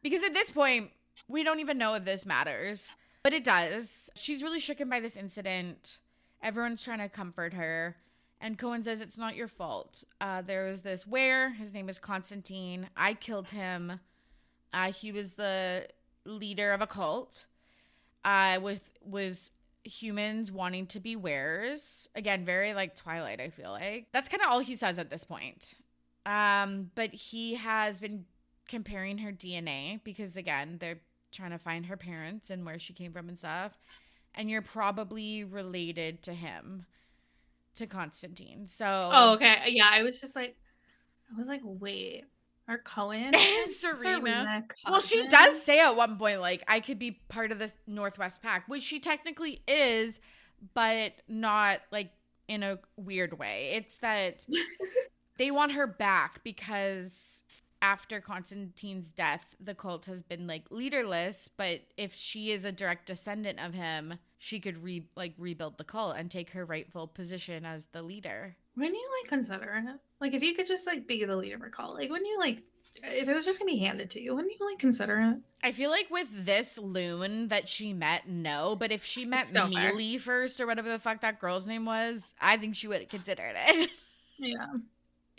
Because at this point, we don't even know if this matters. But it does. She's really shooken by this incident. Everyone's trying to comfort her. And Cohen says, it's not your fault. There was this his name is Constantine. I killed him. He was the leader of a cult. Was humans wanting to be wares. Again, very like Twilight, I feel like. That's kind of all he says at this point. But he has been comparing her DNA because, again, they're trying to find her parents and where she came from and stuff. And you're probably related to him, to Constantine. So. Oh, okay. Yeah, I was like, wait, are Cohen and Serena well, she does say at one point, like, I could be part of this Northwest Pact, which she technically is, but not like in a weird way. It's that they want her back because after Constantine's death, the cult has been like leaderless, but if she is a direct descendant of him, she could rebuild the cult and take her rightful position as the leader. When you like consider it, like if you could just like be the leader of a cult, like when you like, if it was just gonna be handed to you, wouldn't you like consider it? I feel like with this loon that she met, no, but if she met Mealy first or whatever the fuck that girl's name was, I think she would have considered it. Yeah.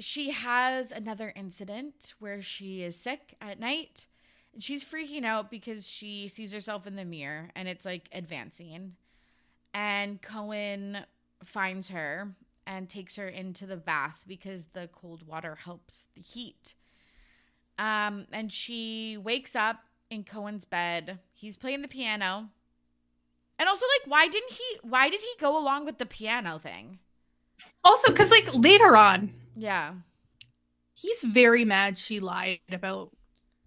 She has another incident where she is sick at night and she's freaking out because she sees herself in the mirror and it's like advancing. And Cohen finds her and takes her into the bath because the cold water helps the heat. And she wakes up in Cohen's bed. He's playing the piano. And also, like, why did he go along with the piano thing? Also, because, like, later on, yeah, he's very mad she lied about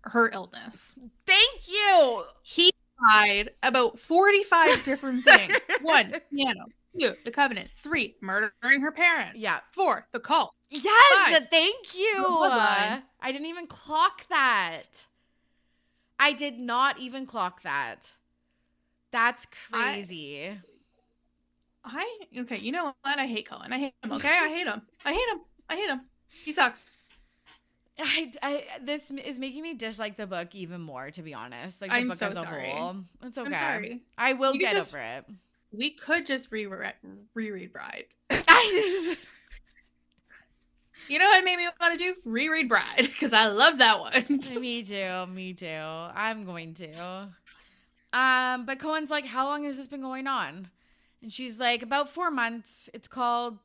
her illness. Thank you. He lied about 45 different things. 1, piano. 2, the covenant. 3, murdering her parents. Yeah. 4, the cult. Yes, 5, thank you. I didn't even clock that. I did not even clock that. That's crazy. Okay, you know what? I hate Cohen. I hate him, okay? I hate him. He sucks. This is making me dislike the book even more, to be honest. Like, the I'm book so as a sorry. whole. It's okay. I'm sorry. I will get over it. We could just reread Bride. You know what made me want to do? Reread Bride, because I love that one. Me too. I'm going to. But Cohen's like, how long has this been going on? And she's like, about 4 months. It's called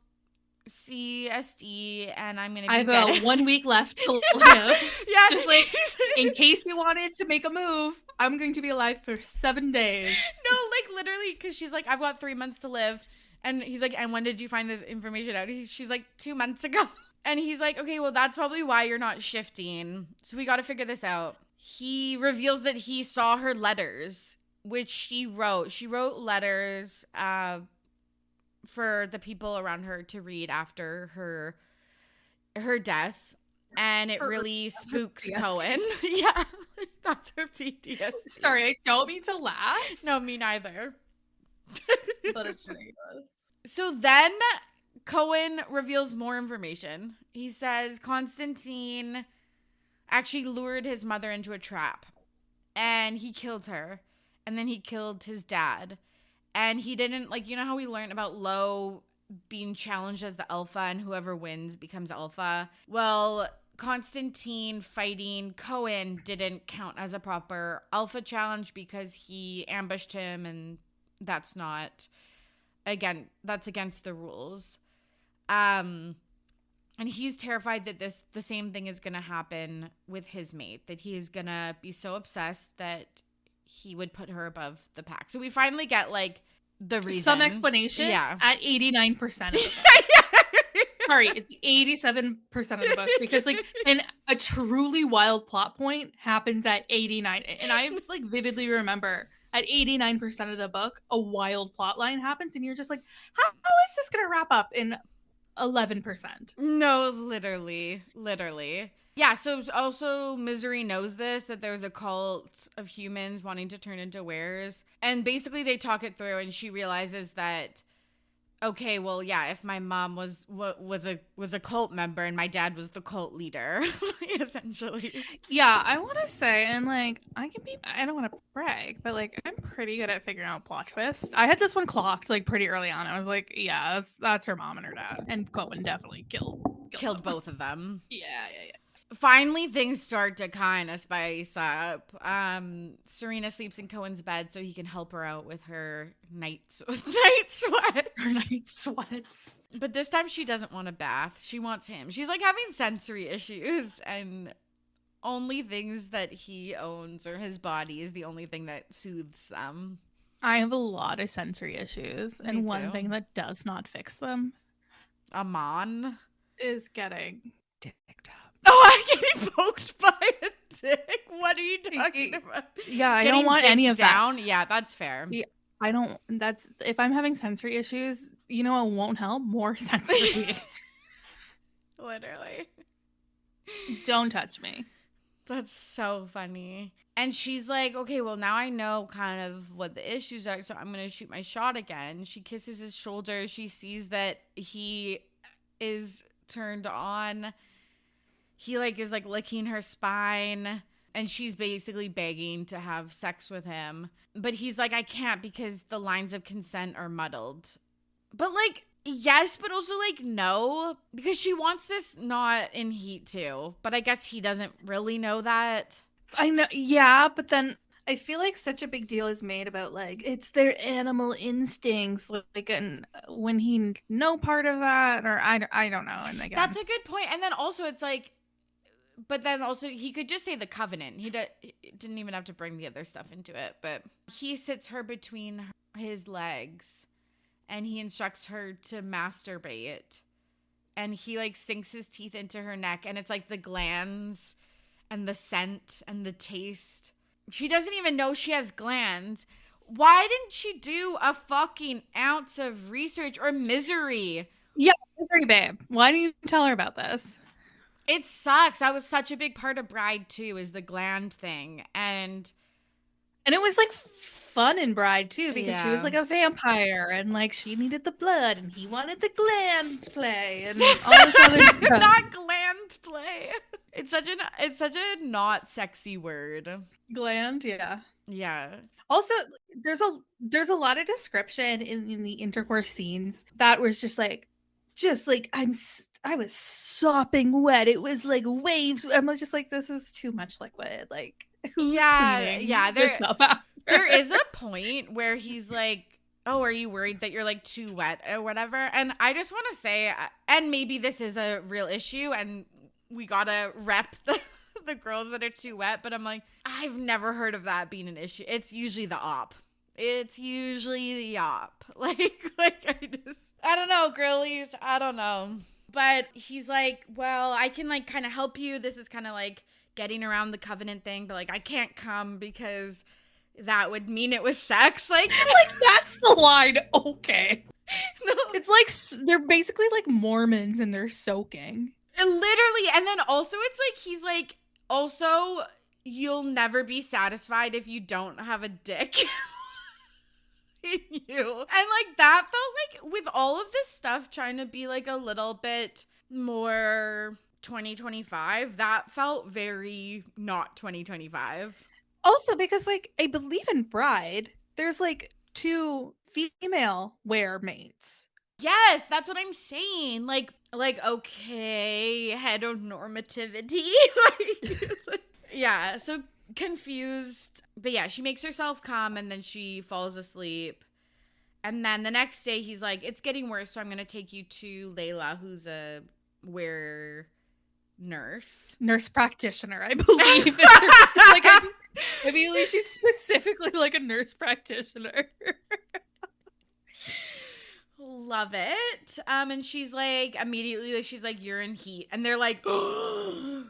CSD, and I'm gonna be I have dead. 1 week left to live. Yeah. Just like, in case you wanted to make a move, I'm going to be alive for 7 days. No, like, literally, because she's like, I've got 3 months to live. And he's like, and when did you find this information out? She's like, 2 months ago. And he's like, okay, well, that's probably why you're not shifting. So we got to figure this out. He reveals that he saw her letters, which she wrote. She wrote letters for the people around her to read after her death. And it really spooks Cohen. Yeah, that's her PTSD. Sorry, I don't mean to laugh. No, me neither. But it's ridiculous. So then Cohen reveals more information. He says Constantine actually lured his mother into a trap, and he killed her, and then he killed his dad. And he didn't, like, you know how we learned about Lo being challenged as the alpha, and whoever wins becomes alpha? Well, Constantine fighting Cohen didn't count as a proper alpha challenge because he ambushed him, and that's not, again, that's against the rules. And he's terrified that the same thing is going to happen with his mate, that he is going to be so obsessed that he would put her above the pack. So we finally get, like, the reason. Some explanation. Yeah. At 89% of the book. Sorry, it's 87% of the book, because, like, a truly wild plot point happens at 89. And I, like, vividly remember at 89% of the book, a wild plot line happens, and you're just like, how is this going to wrap up in 11%? No, literally. Yeah, so also Misery knows this, that there's a cult of humans wanting to turn into wares. And basically they talk it through, and she realizes that, okay, well, yeah, if my mom was a cult member and my dad was the cult leader, essentially. Yeah, I want to say, and, like, I don't want to brag, but, like, I'm pretty good at figuring out plot twists. I had this one clocked, like, pretty early on. I was like, yeah, that's her mom and her dad. And Cohen definitely killed Killed both of them. Yeah. Finally, things start to kind of spice up. Serena sleeps in Cohen's bed so he can help her out with her night sweats. Her night sweats. But this time she doesn't want a bath. She wants him. She's, like, having sensory issues, and only things that he owns or his body is the only thing that soothes them. I have a lot of sensory issues, Me and one too. thing that does not fix them Amon is getting dicked up. Oh, I'm getting poked by a dick. What are you talking about? Yeah, I Getting don't want any of down? that. Yeah, that's fair. Yeah, if I'm having sensory issues, you know, it won't help. More sensory. Literally. Don't touch me. That's so funny. And she's like, okay, well, now I know kind of what the issues are, so I'm going to shoot my shot again. She kisses his shoulder. She sees that he is turned on. He, like, is, like, licking her spine, and she's basically begging to have sex with him. But he's like, I can't because the lines of consent are muddled. But, like, yes, but also, like, no, because she wants this not in heat too. But I guess he doesn't really know that. I know, yeah, but then I feel like such a big deal is made about like it's their animal instincts, like, and when he no part of that, or I don't know. And again, That's a good point. And then also it's like, but then also he could just say the covenant. He didn't even have to bring the other stuff into it. But he sits her between his legs and he instructs her to masturbate. And he like sinks his teeth into her neck, and it's like the glands and the scent and the taste. She doesn't even know she has glands. Why didn't she do a fucking ounce of research or Misery? yeah, Misery, babe. Why didn't you tell her about this? It sucks. That was such a big part of Bride too, is the gland thing. And it was like fun in Bride too, because she was like a vampire, and like she needed the blood, and he wanted the gland play, and all this other stuff. Not gland play. It's such a not sexy word. Gland, yeah. Yeah. Also, there's a lot of description in the intercourse scenes that was just like I was sopping wet. It was like waves. I'm just like, this is too much liquid. Like, who's cleaning this up after? There is a point where he's like, oh, are you worried that you're like too wet or whatever? And I just want to say, and maybe this is a real issue and we gotta rep the girls that are too wet, but I'm like, I've never heard of that being an issue. It's usually the op. Like I don't know, girlies. I don't know. But he's like, well, I can like kind of help you. This is kind of like getting around the covenant thing, but like I can't come because that would mean it was sex. Like that's the line. Okay. No. It's like they're basically like Mormons and they're soaking. Literally. And then also it's like he's like, also you'll never be satisfied if you don't have a dick in you. And like that felt like with all of this stuff trying to be like a little bit more 2025, that felt very not 2025. Also because like I believe in Bride, there's like 2 female weremates. Yes, that's what I'm saying. Like okay, heteronormativity. Yeah, so confused. But yeah, she makes herself come and then she falls asleep. And then the next day he's like, it's getting worse, so I'm going to take you to Layla, who's a nurse practitioner, I believe. Like I mean, she's specifically like a nurse practitioner. Love it. And she's like, immediately, she's like, you're in heat. And they're like, oh,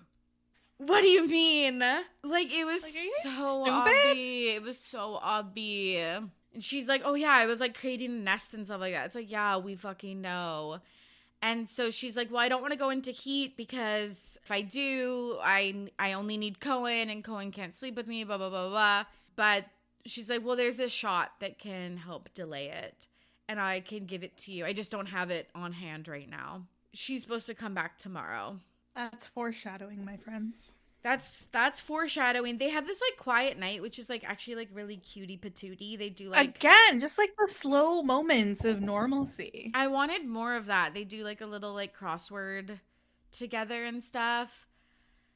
what do you mean? Like, it was like, so obvious. It was so obvious. And she's like, oh, yeah, I was like creating a nest and stuff like that. It's like, yeah, we fucking know. And so she's like, well, I don't want to go into heat because if I do, I only need Cohen and Cohen can't sleep with me, blah, blah, blah, blah. But she's like, well, there's this shot that can help delay it. And I can give it to you. I just don't have it on hand right now. She's supposed to come back tomorrow. That's foreshadowing, my friends. That's foreshadowing. They have this like quiet night, which is like actually like really cutie patootie. They do like again, just like the slow moments of normalcy. I wanted more of that. They do like a little like crossword together and stuff.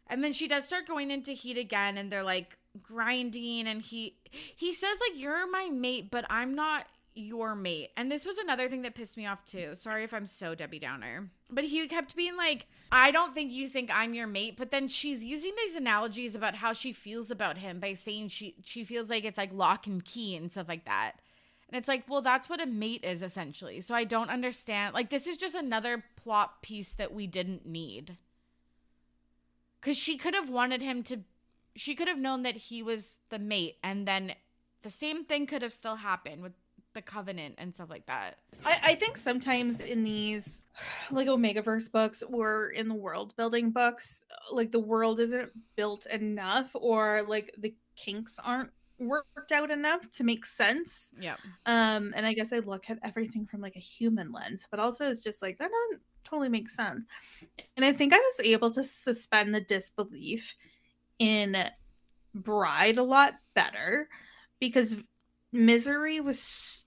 And then she does start going into heat again, and they're like grinding, and he says like, you're my mate, but I'm not your mate. And this was another thing that pissed me off too. Sorry if I'm so Debbie Downer. But he kept being like, I don't think you think I'm your mate. But then she's using these analogies about how she feels about him by saying she feels like it's like lock and key and stuff like that. And it's like, well, that's what a mate is essentially. So I don't understand. Like, this is just another plot piece that we didn't need. Because she could have wanted him to, she could have known that he was the mate. And then the same thing could have still happened with the covenant and stuff like that. I think sometimes in these like Omegaverse books or in the world building books, like the world isn't built enough, or like the kinks aren't worked out enough to make sense. Yeah. And I guess I look at everything from like a human lens, but also it's just like that doesn't totally make sense. And I think I was able to suspend the disbelief in Bride a lot better because Misery was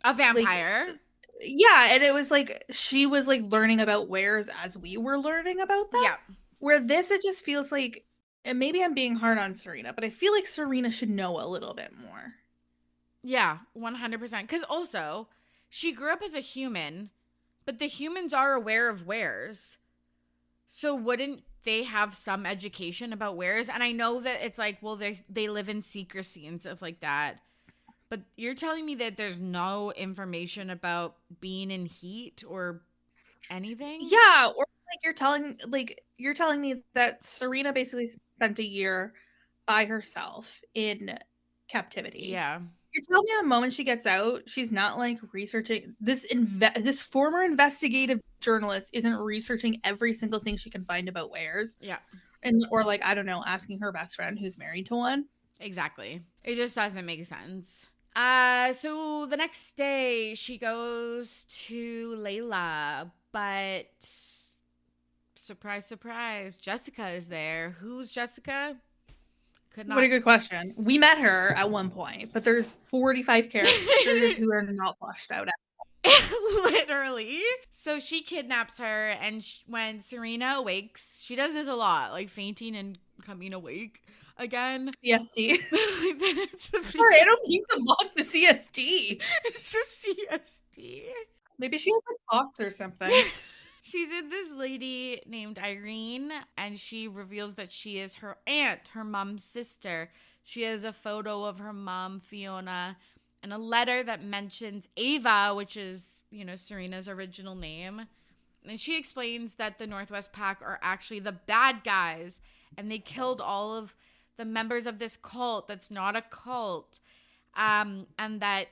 a vampire. Like, yeah, and it was like she was like learning about wares as we were learning about them. Yeah. Where this, it just feels like and maybe I'm being hard on Serena, but I feel like Serena should know a little bit more. Yeah, 100%. Because also, she grew up as a human, but the humans are aware of wares. So wouldn't they have some education about wares? And I know that it's like, well, they live in secrecy and stuff like that. But you're telling me that there's no information about being in heat or anything? Yeah, or you're telling me that Serena basically spent a year by herself in captivity. Yeah. You're telling me the moment she gets out, she's not like researching this former investigative journalist isn't researching every single thing she can find about wares. Yeah. And or like, I don't know, asking her best friend who's married to one. Exactly. It just doesn't make sense. So the next day she goes to Layla, but surprise, surprise, Jessica is there. Who's Jessica? Could not. What a good question. We met her at one point, but there's 45 characters who are not fleshed out. Literally. So she kidnaps her, and when Serena awakes, she does this a lot, like fainting and coming awake again. CSD. Sorry, I don't mean to mock the CSD. It's the CSD. Maybe she has a pox or something. She's in this lady named Irene, and she reveals that she is her aunt, her mom's sister. She has a photo of her mom, Fiona, and a letter that mentions Ava, which is, Serena's original name. And she explains that the Northwest Pack are actually the bad guys, and they killed all of the members of this cult that's not a cult, and that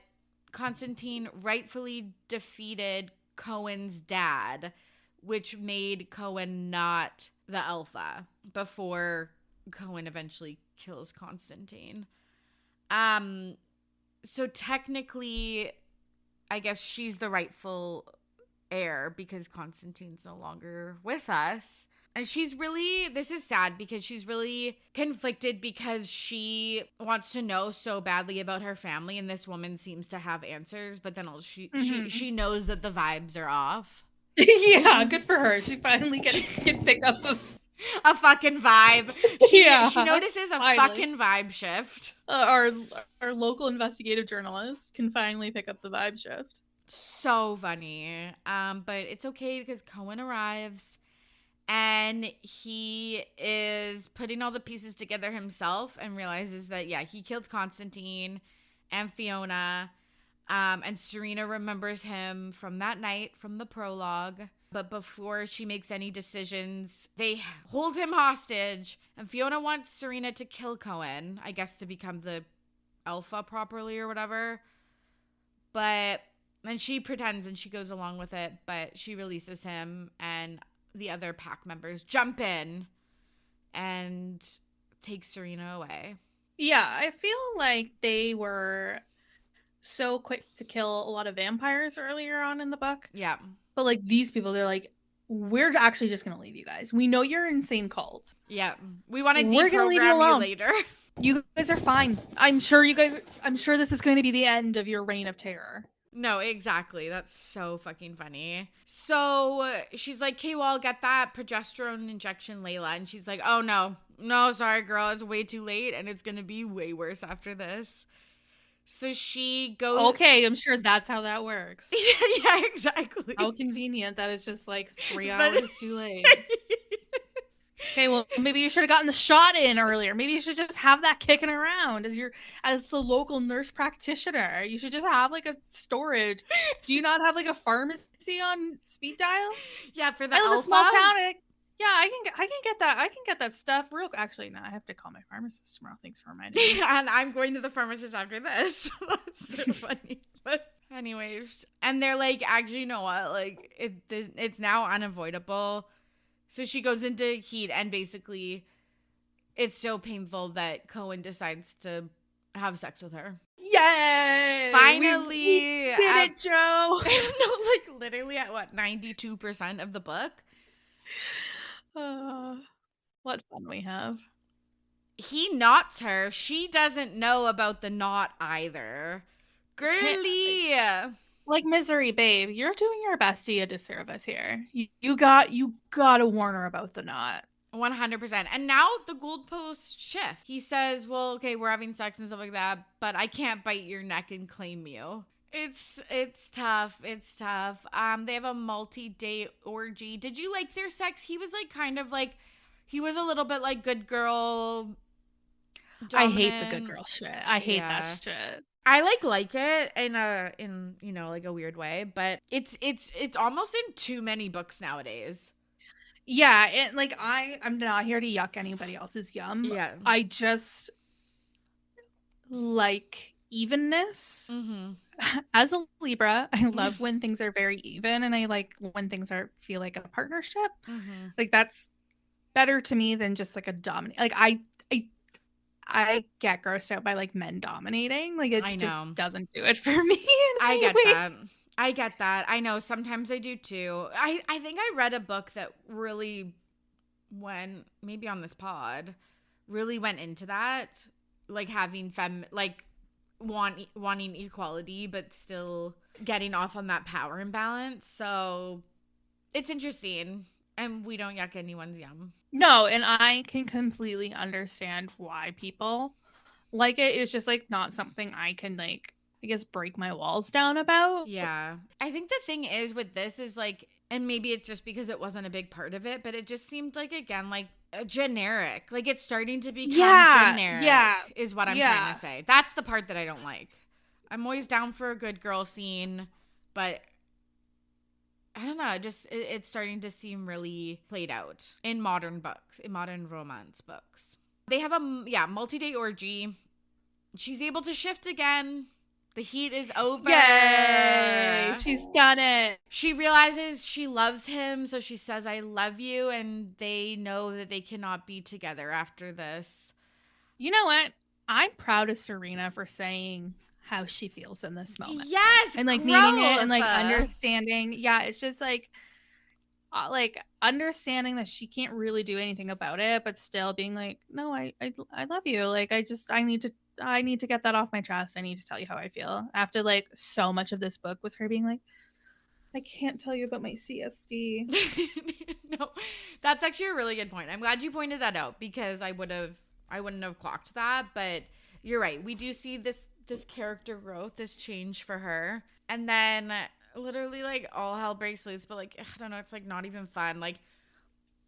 Constantine rightfully defeated Cohen's dad, which made Cohen not the alpha before Cohen eventually kills Constantine. So technically, I guess she's the rightful heir because Constantine's no longer with us. And this is sad because she's really conflicted because she wants to know so badly about her family, and this woman seems to have answers, but then she knows that the vibes are off. Yeah, good for her. She finally can pick up a fucking vibe. She notices a fucking vibe shift. Our local investigative journalist can finally pick up the vibe shift. So funny. But it's okay because Cohen arrives and he is putting all the pieces together himself and realizes that, he killed Constantine and Fiona. And Serena remembers him from that night, from the prologue. But before she makes any decisions, they hold him hostage. And Fiona wants Serena to kill Cohen, I guess to become the alpha properly or whatever. But then she pretends and she goes along with it. But she releases him, and the other pack members jump in and take Serena away. Yeah, I feel like they were so quick to kill a lot of vampires earlier on in the book. Yeah. But like these people, they're like, we're actually just going to leave you guys. We know you're an insane cult. Yeah. We want to deprogram you later. You guys are fine. I'm sure this is going to be the end of your reign of terror. No, exactly. That's so fucking funny. So she's like, okay, well, I'll get that progesterone injection, Layla. And she's like, oh, no, sorry, girl. It's way too late. And it's going to be way worse after this. So she goes. Okay, I'm sure that's how that works. Yeah, exactly. How convenient that it's just like 3 hours too late. Okay, well, maybe you should have gotten the shot in earlier. Maybe you should just have that kicking around as the local nurse practitioner. You should just have like a storage. Do you not have like a pharmacy on speed dial? Yeah, for the I live in alpha? a small town. Yeah, I can get that. I can get that stuff real. Actually, no, I have to call my pharmacist tomorrow. Thanks for reminding me. And I'm going to the pharmacist after this. That's so funny. But anyways, and they're like, actually, you know what? Like, it's now unavoidable. So she goes into heat, and basically, it's so painful that Cohen decides to have sex with her. Yay! Finally, we did it, Joe. No, like literally at 92% of the book. What fun we have. He knots her. She doesn't know about the knot either. Girly. Like, Misery, babe, you're doing your bestie a disservice here. You gotta warn her about the knot. 100%. And now the goalposts shift. He says, well, okay, we're having sex and stuff like that, but I can't bite your neck and claim you. It's tough. It's tough. They have a multi-day orgy. Did you like their sex? He was like kind of like, he was a little bit like good girl dominant. I hate the good girl shit. I hate that shit. I like it in you know, like a weird way, but it's almost in too many books nowadays. Yeah, and like I'm not here to yuck anybody else's yum. Yeah. I just like evenness. Mm-hmm. As a Libra, I love when things are very even, and I like when things feel like a partnership. Mm-hmm. Like that's better to me than just like a dominate. Like I get grossed out by like men dominating. Like it just doesn't do it for me. I get that. I know sometimes I do too. I think I read a book that really went, maybe on this pod, really went into that, like having like wanting equality but still getting off on that power imbalance. So it's interesting, and we don't yuck anyone's yum. No, and I can completely understand why people like it. It's just like not something I can like, I guess, break my walls down about. Yeah. I think the thing is with this is like, and maybe it's just because it wasn't a big part of it, but it just seemed like, again, like a generic. Like it's starting to become generic is what I'm trying to say. That's the part that I don't like. I'm always down for a good girl scene, but I don't know. It's starting to seem really played out in modern books, in modern romance books. They have a multi-day orgy. She's able to shift again. The heat is over. Yay! She's done it. She realizes she loves him, so she says, I love you, and they know that they cannot be together after this. You know what? I'm proud of Serena for saying how she feels in this moment. Yes, and like meaning it and like understanding. Yeah, it's just like understanding that she can't really do anything about it, but still being like, no, I love you. Like I need to get that off my chest. I need to tell you how I feel. After like so much of this book was her being like, I can't tell you about my CSD. No, that's actually a really good point. I'm glad you pointed that out because I wouldn't have clocked that, but you're right. We do see this character growth, this change for her. And then literally like all hell breaks loose, but like, I don't know, it's like not even fun. Like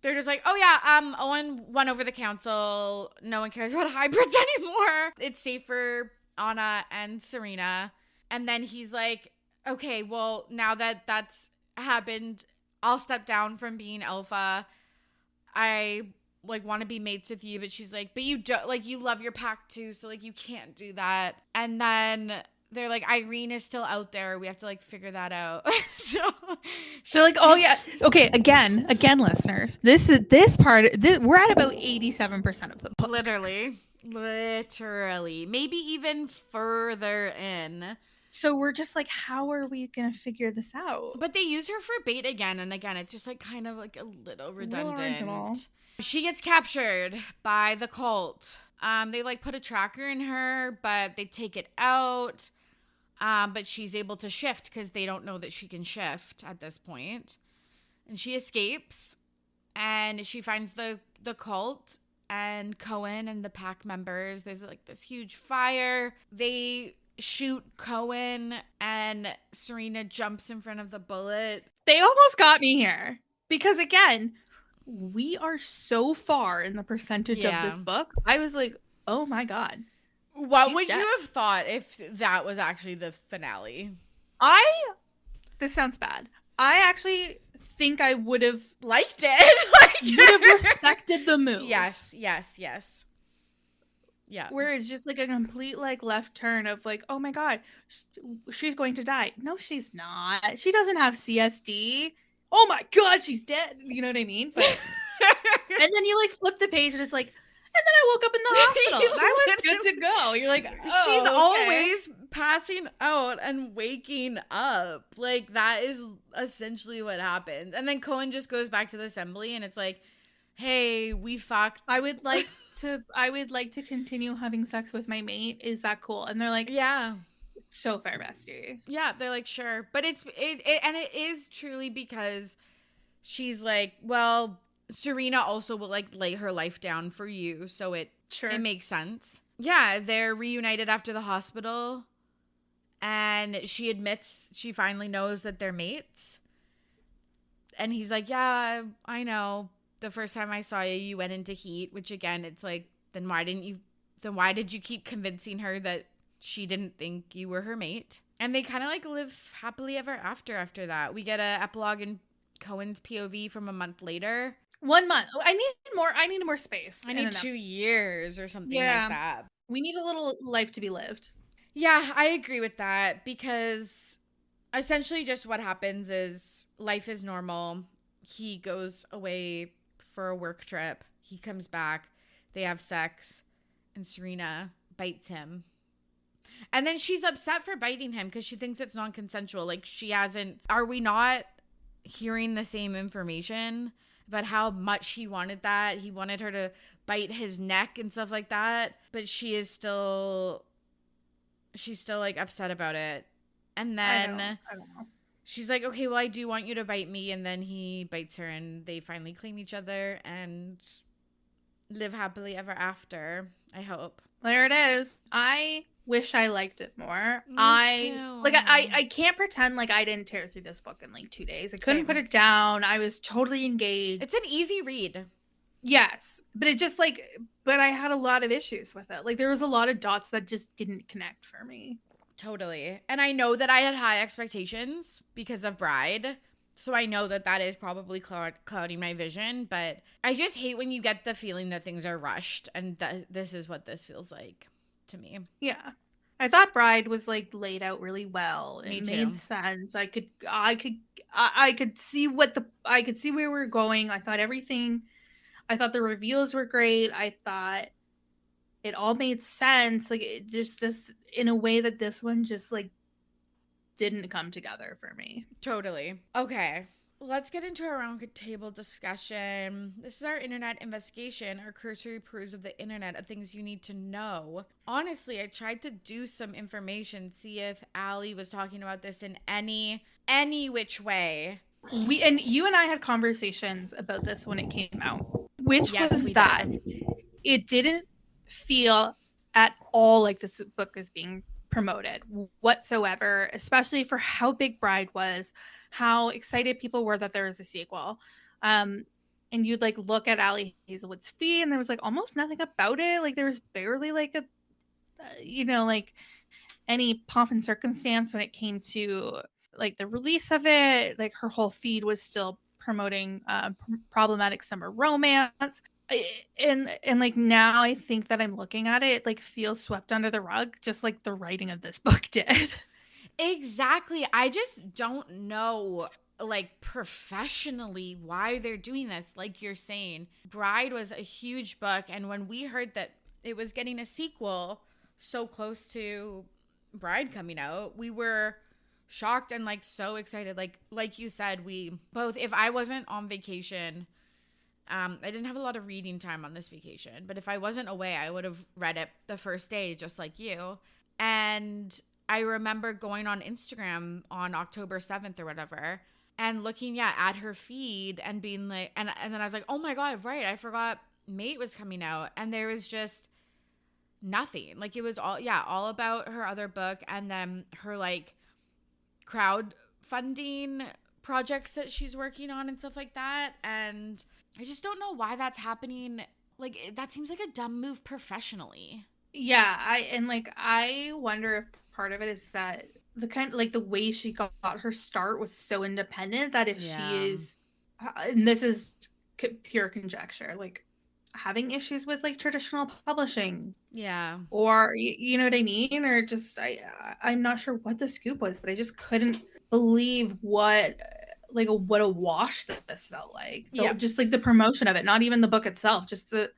they're just like, oh yeah, Owen won over the council. No one cares about hybrids anymore. It's safe for Anna and Serena. And then he's like, okay, well, now that that's happened, I'll step down from being alpha. I like want to be mates with you, but she's like, but you don't, like, you love your pack too, so like you can't do that. And then they're like, Irene is still out there, we have to like figure that out. So they're like, oh yeah, okay, again listeners, this part we're at about 87% of the book. Literally maybe even further in. So we're just like, how are we gonna figure this out? But they use her for bait again and again. It's just like kind of like a little redundant. She gets captured by the cult. They like put a tracker in her, but they take it out. But she's able to shift because they don't know that she can shift at this point. And she escapes, and she finds the cult and Cohen and the pack members. There's like this huge fire. They shoot Cohen, and Serena jumps in front of the bullet. They almost got me here because again, we are so far in the percentage of this book. I was like, oh my god, what would you have thought if that was actually the finale? This sounds bad. I actually think I would have liked it. Would have respected the move. Yes. Yeah. Where it's just like a complete like left turn of like, oh my god, she's going to die. No, she's not. She doesn't have CSD. Oh my god, she's dead. You know what I mean? But and then you like flip the page and it's like, and then I woke up in the hospital and I was good to go. You're like, oh, she's okay. always passing out and waking up. Like that is essentially what happened. And then Cohen just goes back to the assembly and it's like, hey, we fucked. I would like to continue having sex with my mate. Is that cool? And they're like, yeah. So fair, bestie. Yeah, they're like, sure. But it is truly because she's like, well, Serena also will like lay her life down for you, so it makes sense. Yeah, they're reunited after the hospital, and she admits she finally knows that they're mates. And he's like, yeah, I know. The first time I saw you, you went into heat, which again, it's like, then why did you keep convincing her that she didn't think you were her mate? And they kind of like live happily ever after that. We get a epilogue in Cohen's POV from a month later. 1 month. I need more space. I need 2 years or something like that. We need a little life to be lived. Yeah, I agree with that, because essentially just what happens is life is normal. He goes away for a work trip. He comes back. They have sex. And Serena bites him. And then she's upset for biting him because she thinks it's non-consensual. Like, are we not hearing the same information about how much he wanted that? He wanted her to bite his neck and stuff like that. But she's still like upset about it. And then I don't know. She's like, okay, well, I do want you to bite me. And then he bites her and they finally claim each other and live happily ever after, I hope. There it is. I wish I liked it more. Me too. too. I can't pretend like I didn't tear through this book in like 2 days. I couldn't put it down. I was totally engaged. It's an easy read. Yes, but it just but I had a lot of issues with it. Like, there was a lot of dots that just didn't connect for me. Totally. And I know that I had high expectations because of Bride. So I know that is probably clouding my vision. But I just hate when you get the feeling that things are rushed. And this is what this feels like to me. Yeah. I thought Bride was laid out really well. Me It too. made sense. I could see I could see where we were going. I thought the reveals were great. I thought it all made sense. It just this in a way that this one just didn't come together for me. Totally. Okay. Let's get into our roundtable discussion. This is our internet investigation, our cursory peruse of the internet of things you need to know. Honestly, I tried to do some information, see if Allie was talking about this in any which way. You and I had conversations about this when it came out, which was that it didn't feel at all like this book is being promoted whatsoever, especially for how big Bride was, how excited people were that there was a sequel. And you'd look at Allie Hazelwood's feed and there was almost nothing about it. There was barely any pomp and circumstance when it came to the release of it. Her whole feed was still promoting problematic summer romance. And now I think that I'm looking at it, it feels swept under the rug, just like the writing of this book did. Exactly. I just don't know, professionally why they're doing this. Like you're saying, Bride was a huge book. And when we heard that it was getting a sequel so close to Bride coming out, we were shocked and so excited. Like you said, we both, if I wasn't on vacation, I didn't have a lot of reading time on this vacation, but if I wasn't away, I would have read it the first day, just like you. And I remember going on Instagram on October 7th or whatever and looking, at her feed and being like, and then I was like, oh my God, right, I forgot Mate was coming out. And there was just nothing. It was all about her other book and then her crowdfunding projects that she's working on and stuff like that. And I just don't know why that's happening. That seems like a dumb move professionally. Yeah, I wonder if part of it is that the way she got her start was so independent that if she is, and this is pure conjecture, having issues with traditional publishing, or you know what I mean, or just I'm not sure what the scoop was, but I just couldn't believe what a wash that this felt like. Just the promotion of it, not even the book itself, just the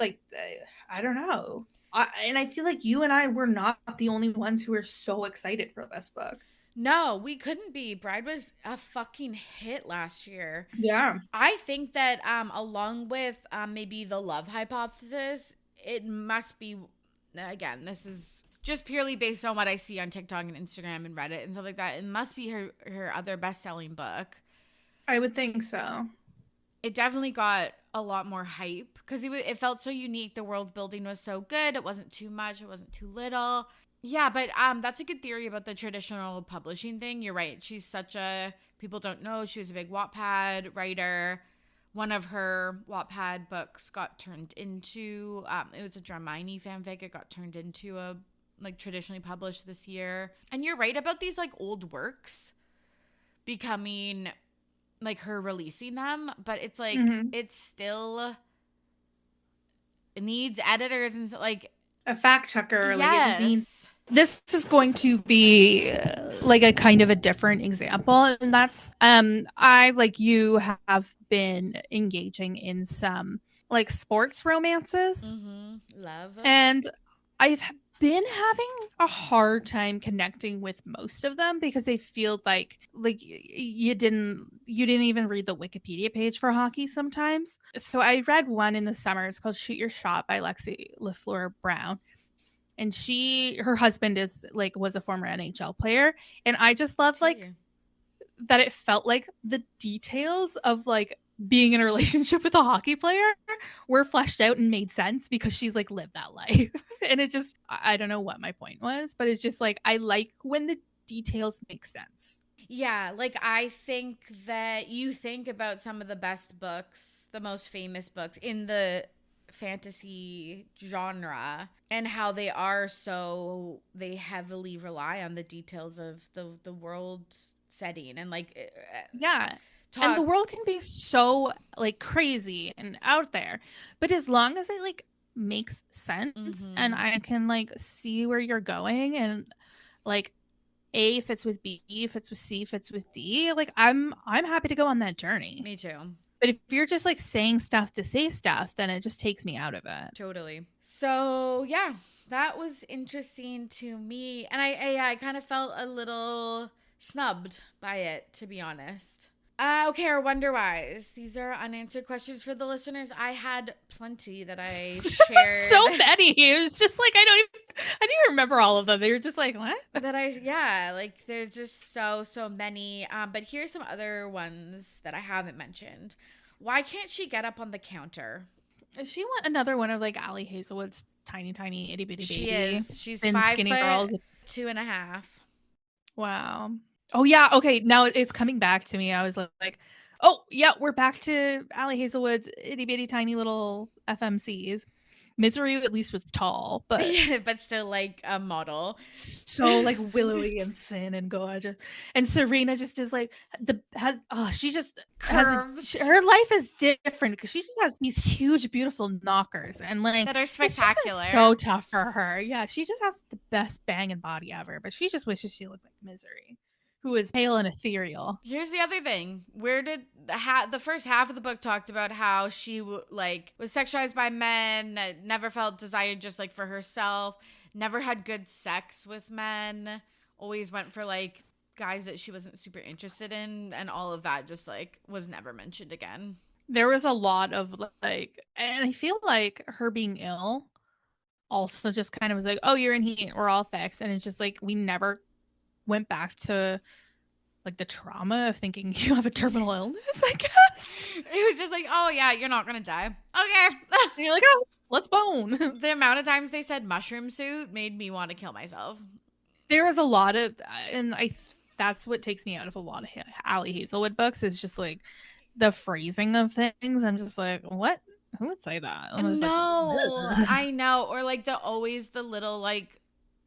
I don't know. And I feel like you and I were not the only ones who were so excited for this book. No, we couldn't be. Bride was a fucking hit last year. Yeah. I think that along with maybe the love hypothesis, it must be, again, this is just purely based on what I see on TikTok and Instagram and Reddit and stuff like that, it must be her other best-selling book. I would think so. it definitely got a lot more hype because it felt so unique. The world building was so good. It wasn't too much. It wasn't too little. Yeah, but that's a good theory about the traditional publishing thing. You're right. She's such a, people don't know, she was a big Wattpad writer. One of her Wattpad books got turned into, it was a Dramini fanfic. It got turned into a, like, traditionally published this year. And you're right about these, like, old works becoming, like, her releasing them. But it's, like, it's still, it needs editors and, like, a fact checker. Yes. Like, it just needs, this is going to be like a kind of a different example, and that's I, like you, have been engaging in some like sports romances. Love. And I've been having a hard time connecting with most of them because they feel like you didn't even read the Wikipedia page for hockey sometimes. So I read one in the summer. It's called Shoot Your Shot by Lexi LaFleur Brown. And her husband was a former NHL player. And I just loved that it felt like the details of like being in a relationship with a hockey player were fleshed out and made sense because she's like lived that life. And it just, I don't know what my point was, but it's just like, I like when the details make sense. Yeah, like I think that you think about some of the best books, the most famous books in the fantasy genre, and how they heavily rely on the details of the world setting and like and the world can be so like crazy and out there, but as long as it like makes sense and I can like see where you're going, and like A fits with B, fits with C, fits with D, like I'm happy to go on that journey. Me too. But if you're just like saying stuff to say stuff, then it just takes me out of it. Totally. So yeah, that was interesting to me, and I kind of felt a little snubbed by it, to be honest. Okay, our Wonder Whys. These are unanswered questions for the listeners. I had plenty that I shared. So many. It was just like I didn't even remember all of them. They were just like, what? Like there's just so many. But here's some other ones that I haven't mentioned. Why can't she get up on the counter? Does she want another one of like Allie Hazelwood's tiny itty bitty baby? She is. She's thin, 5 skinny foot, girls. 2.5. Wow. Oh yeah. Okay. Now it's coming back to me. I was like, oh yeah, we're back to Allie Hazelwood's itty bitty tiny little FMCs. Misery at least was tall, but but still like a model. So like willowy and thin and gorgeous. And Serena just is like she just curves. Her life is different because she just has these huge, beautiful knockers and like that are spectacular. So tough for her. Yeah, she just has the best banging body ever, but she just wishes she looked like Misery, who is pale and ethereal. Here's the other thing. Where did the first half of the book talked about how she was sexualized by men, never felt desired just like for herself, never had good sex with men, always went for like guys that she wasn't super interested in, and all of that just like was never mentioned again. There was a lot of like, and I feel like her being ill also just kind of was like, oh, you're in heat, we're all fixed, and it's just like we never went back to like the trauma of thinking you have a terminal illness, I guess. It was just like, oh yeah, you're not gonna die. Okay. And you're like, oh, let's bone. The amount of times they said mushroom suit made me want to kill myself. There was a lot of, and that's what takes me out of a lot of Allie Hazelwood books, is just like the phrasing of things. I'm just like, what? Who would say that? No, like, I know. Or like the little like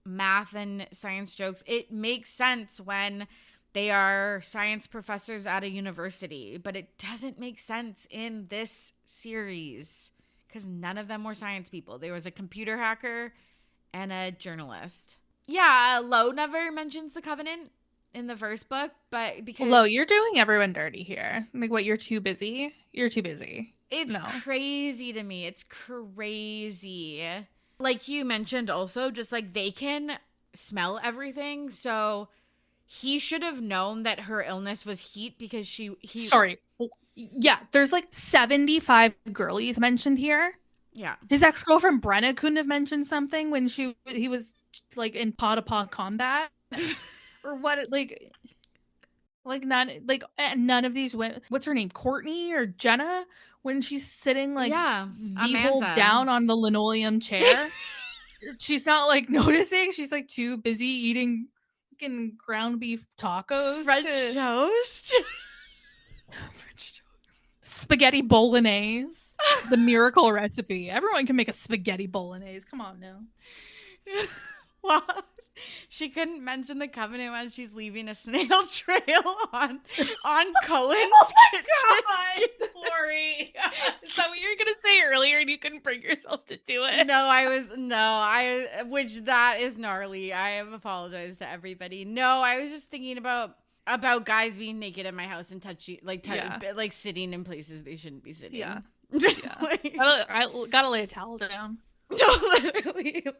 math and science jokes. It makes sense when they are science professors at a university, but it doesn't make sense in this series because none of them were science people. There was a computer hacker and a journalist. Yeah, Lo never mentions the Covenant in the first book, but because Lo, you're doing everyone dirty here. Like, what? You're too busy. You're too busy. It's crazy to me. It's crazy. Like you mentioned, also just like they can smell everything, so he should have known that her illness was heat because Sorry. Yeah, there's like 75 girlies mentioned here. Yeah. His ex-girlfriend Brenna couldn't have mentioned something when he was like in paw-to-paw combat or what, like Like none of these women. What's her name? Courtney or Jenna? When she's sitting like Yeah, the whole Amanda. down on the linoleum chair, she's not like noticing. She's like too busy eating fucking ground beef tacos, French toast. spaghetti bolognese, the miracle recipe. Everyone can make a spaghetti bolognese. Come on now. Well, she couldn't mention the covenant when she's leaving a snail trail on Cohen's kitchen. God, Lori. Is that what you were gonna say earlier and you couldn't bring yourself to do it? Which that is gnarly. I have apologized to everybody. No, I was just thinking about guys being naked in my house and like sitting in places they shouldn't be sitting. Yeah. Like, I gotta lay a towel down. no,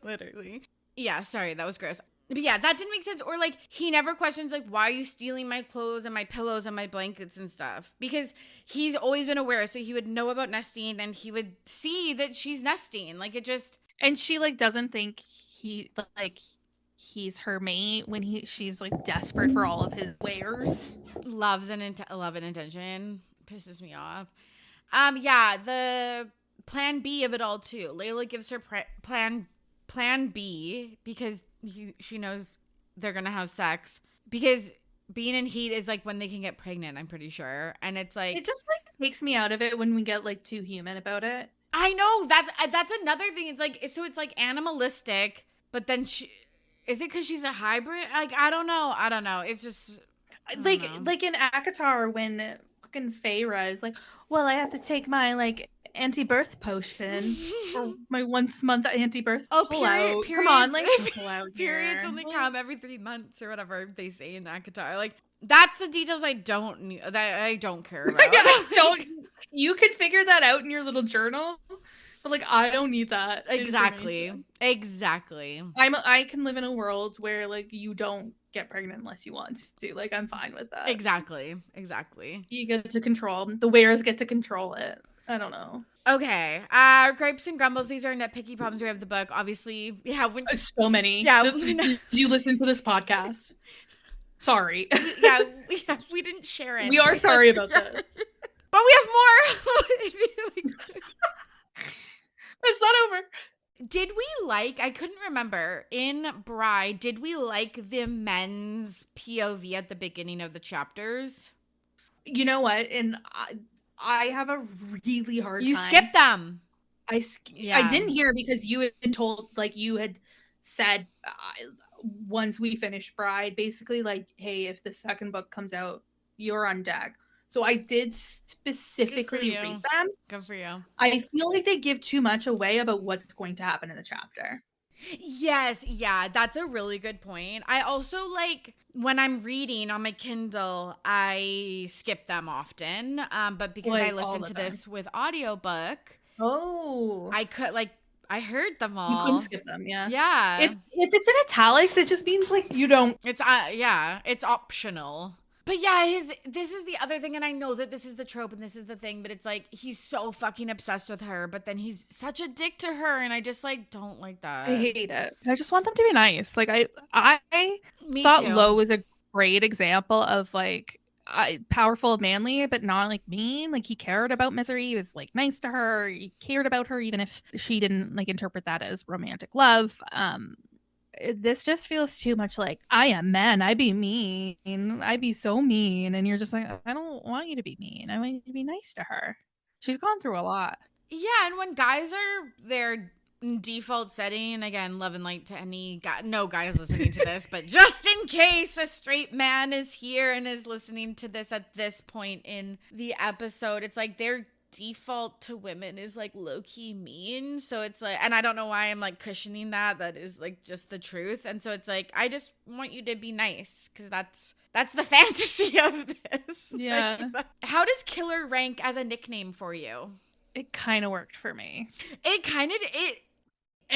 literally. Yeah, sorry, that was gross. But yeah, that didn't make sense. Or like, he never questions like, why are you stealing my clothes and my pillows and my blankets and stuff? Because he's always been aware, so he would know about nesting and he would see that she's nesting. Like, it just... And she like doesn't think he's her mate when she's like desperate for all of his wares. Love and intention pisses me off. Yeah, the plan B of it all too. Layla gives her plan B because she knows they're gonna have sex, because being in heat is like when they can get pregnant, I'm pretty sure. And it's like, it just like takes me out of it when we get like too human about it. I know that's another thing. It's like, so it's like animalistic, but then is it because she's a hybrid? Like, I don't know. It's just like in ACOTAR when fucking Feyre is like, well, I have to take my like anti-birth potion or my once month anti-birth periods. Come on, like pull out periods only come every 3 months or whatever they say in ACOTAR. Like, that's the details I don't care about. You could figure that out in your little journal, but like I don't need that. Exactly. I can live in a world where like you don't get pregnant unless you want to. Like, I'm fine with that. Exactly. You get to control. The wearers get to control it. I don't know. Okay. Gripes and grumbles. These are nitpicky problems we have the book. Obviously, yeah. So many. Yeah. Did you listen to this podcast? Sorry. yeah, we didn't share it. We are sorry about this. But we have more. It's not over. Did we like, I couldn't remember, in Bride, did we like the men's POV at the beginning of the chapters? You know what? And I have a really hard time. You skipped them. I didn't hear because you had told, like, you had said once we finish Bride, basically, like, hey, if the second book comes out, you're on deck. So I did specifically read them. Good for you. I feel like they give too much away about what's going to happen in the chapter. Yes, yeah, that's a really good point. I also, like, when I'm reading on my Kindle, I skip them often. But because I listen to this with audiobook, I could, like, I heard them all. You couldn't skip them, yeah. Yeah. If it's in italics, it just means, like, you don't. It's, it's optional. But yeah, this is the other thing, and I know that this is the trope and this is the thing, but it's like, he's so fucking obsessed with her, but then he's such a dick to her, and I just, like, don't like that. I hate it. I just want them to be nice. Like, I thought too. Lo was a great example of, like, powerful, manly, but not, like, mean. Like, he cared about Misery. He was, like, nice to her. He cared about her, even if she didn't, like, interpret that as romantic love. This just feels too much like, I am man, I be mean, I be so mean, and you're just like, I don't want you to be mean, I want you to be nice to her. She's gone through a lot. Yeah, and when guys are their default setting, again, love and light to any guy, no guys listening to this, but just in case a straight man is here and is listening to this at this point in the episode, it's like their default to women is like low-key mean. So it's like, and I don't know why I'm like cushioning that is like just the truth. And so it's like, I just want you to be nice, because that's the fantasy of this. Yeah. Like, how does Killer rank as a nickname for you? It kind of worked for me. And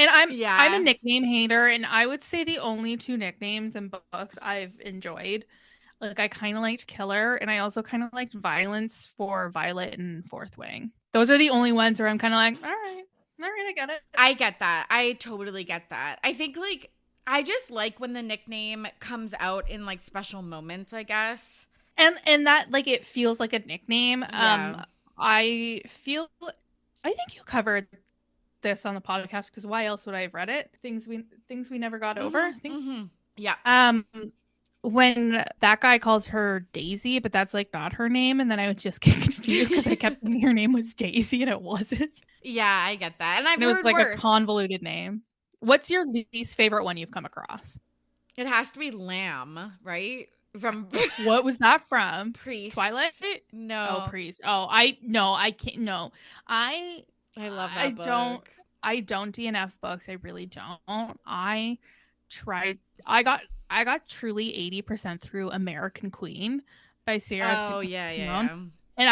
I'm a nickname hater, and I would say the only two nicknames in books I've enjoyed, like, I kind of liked Killer, and I also kind of liked Violence for Violet and Fourth Wing. Those are the only ones where I'm kind of like, all right, I get it. I get that. I totally get that. I think, like, I just like when the nickname comes out in, like, special moments, I guess. And that like it feels like a nickname. Yeah. I think you covered this on the podcast because why else would I have read it? Things we never got over. Things Yeah. um when that guy calls her Daisy, but that's like not her name, and then I would just get confused because I kept thinking her name was Daisy and it wasn't. Yeah, I get that. And I've And it was heard like a worse. convoluted name. What's your least favorite one you've come across? It has to be Lamb, right? From What was that from? Priest. Twilight? No. Oh, Priest. Oh, I can't. No, I love I that book. don't DNF books. I really don't. I tried. I got truly 80% through American Queen by Sarah Oh, yeah, Simone. yeah. And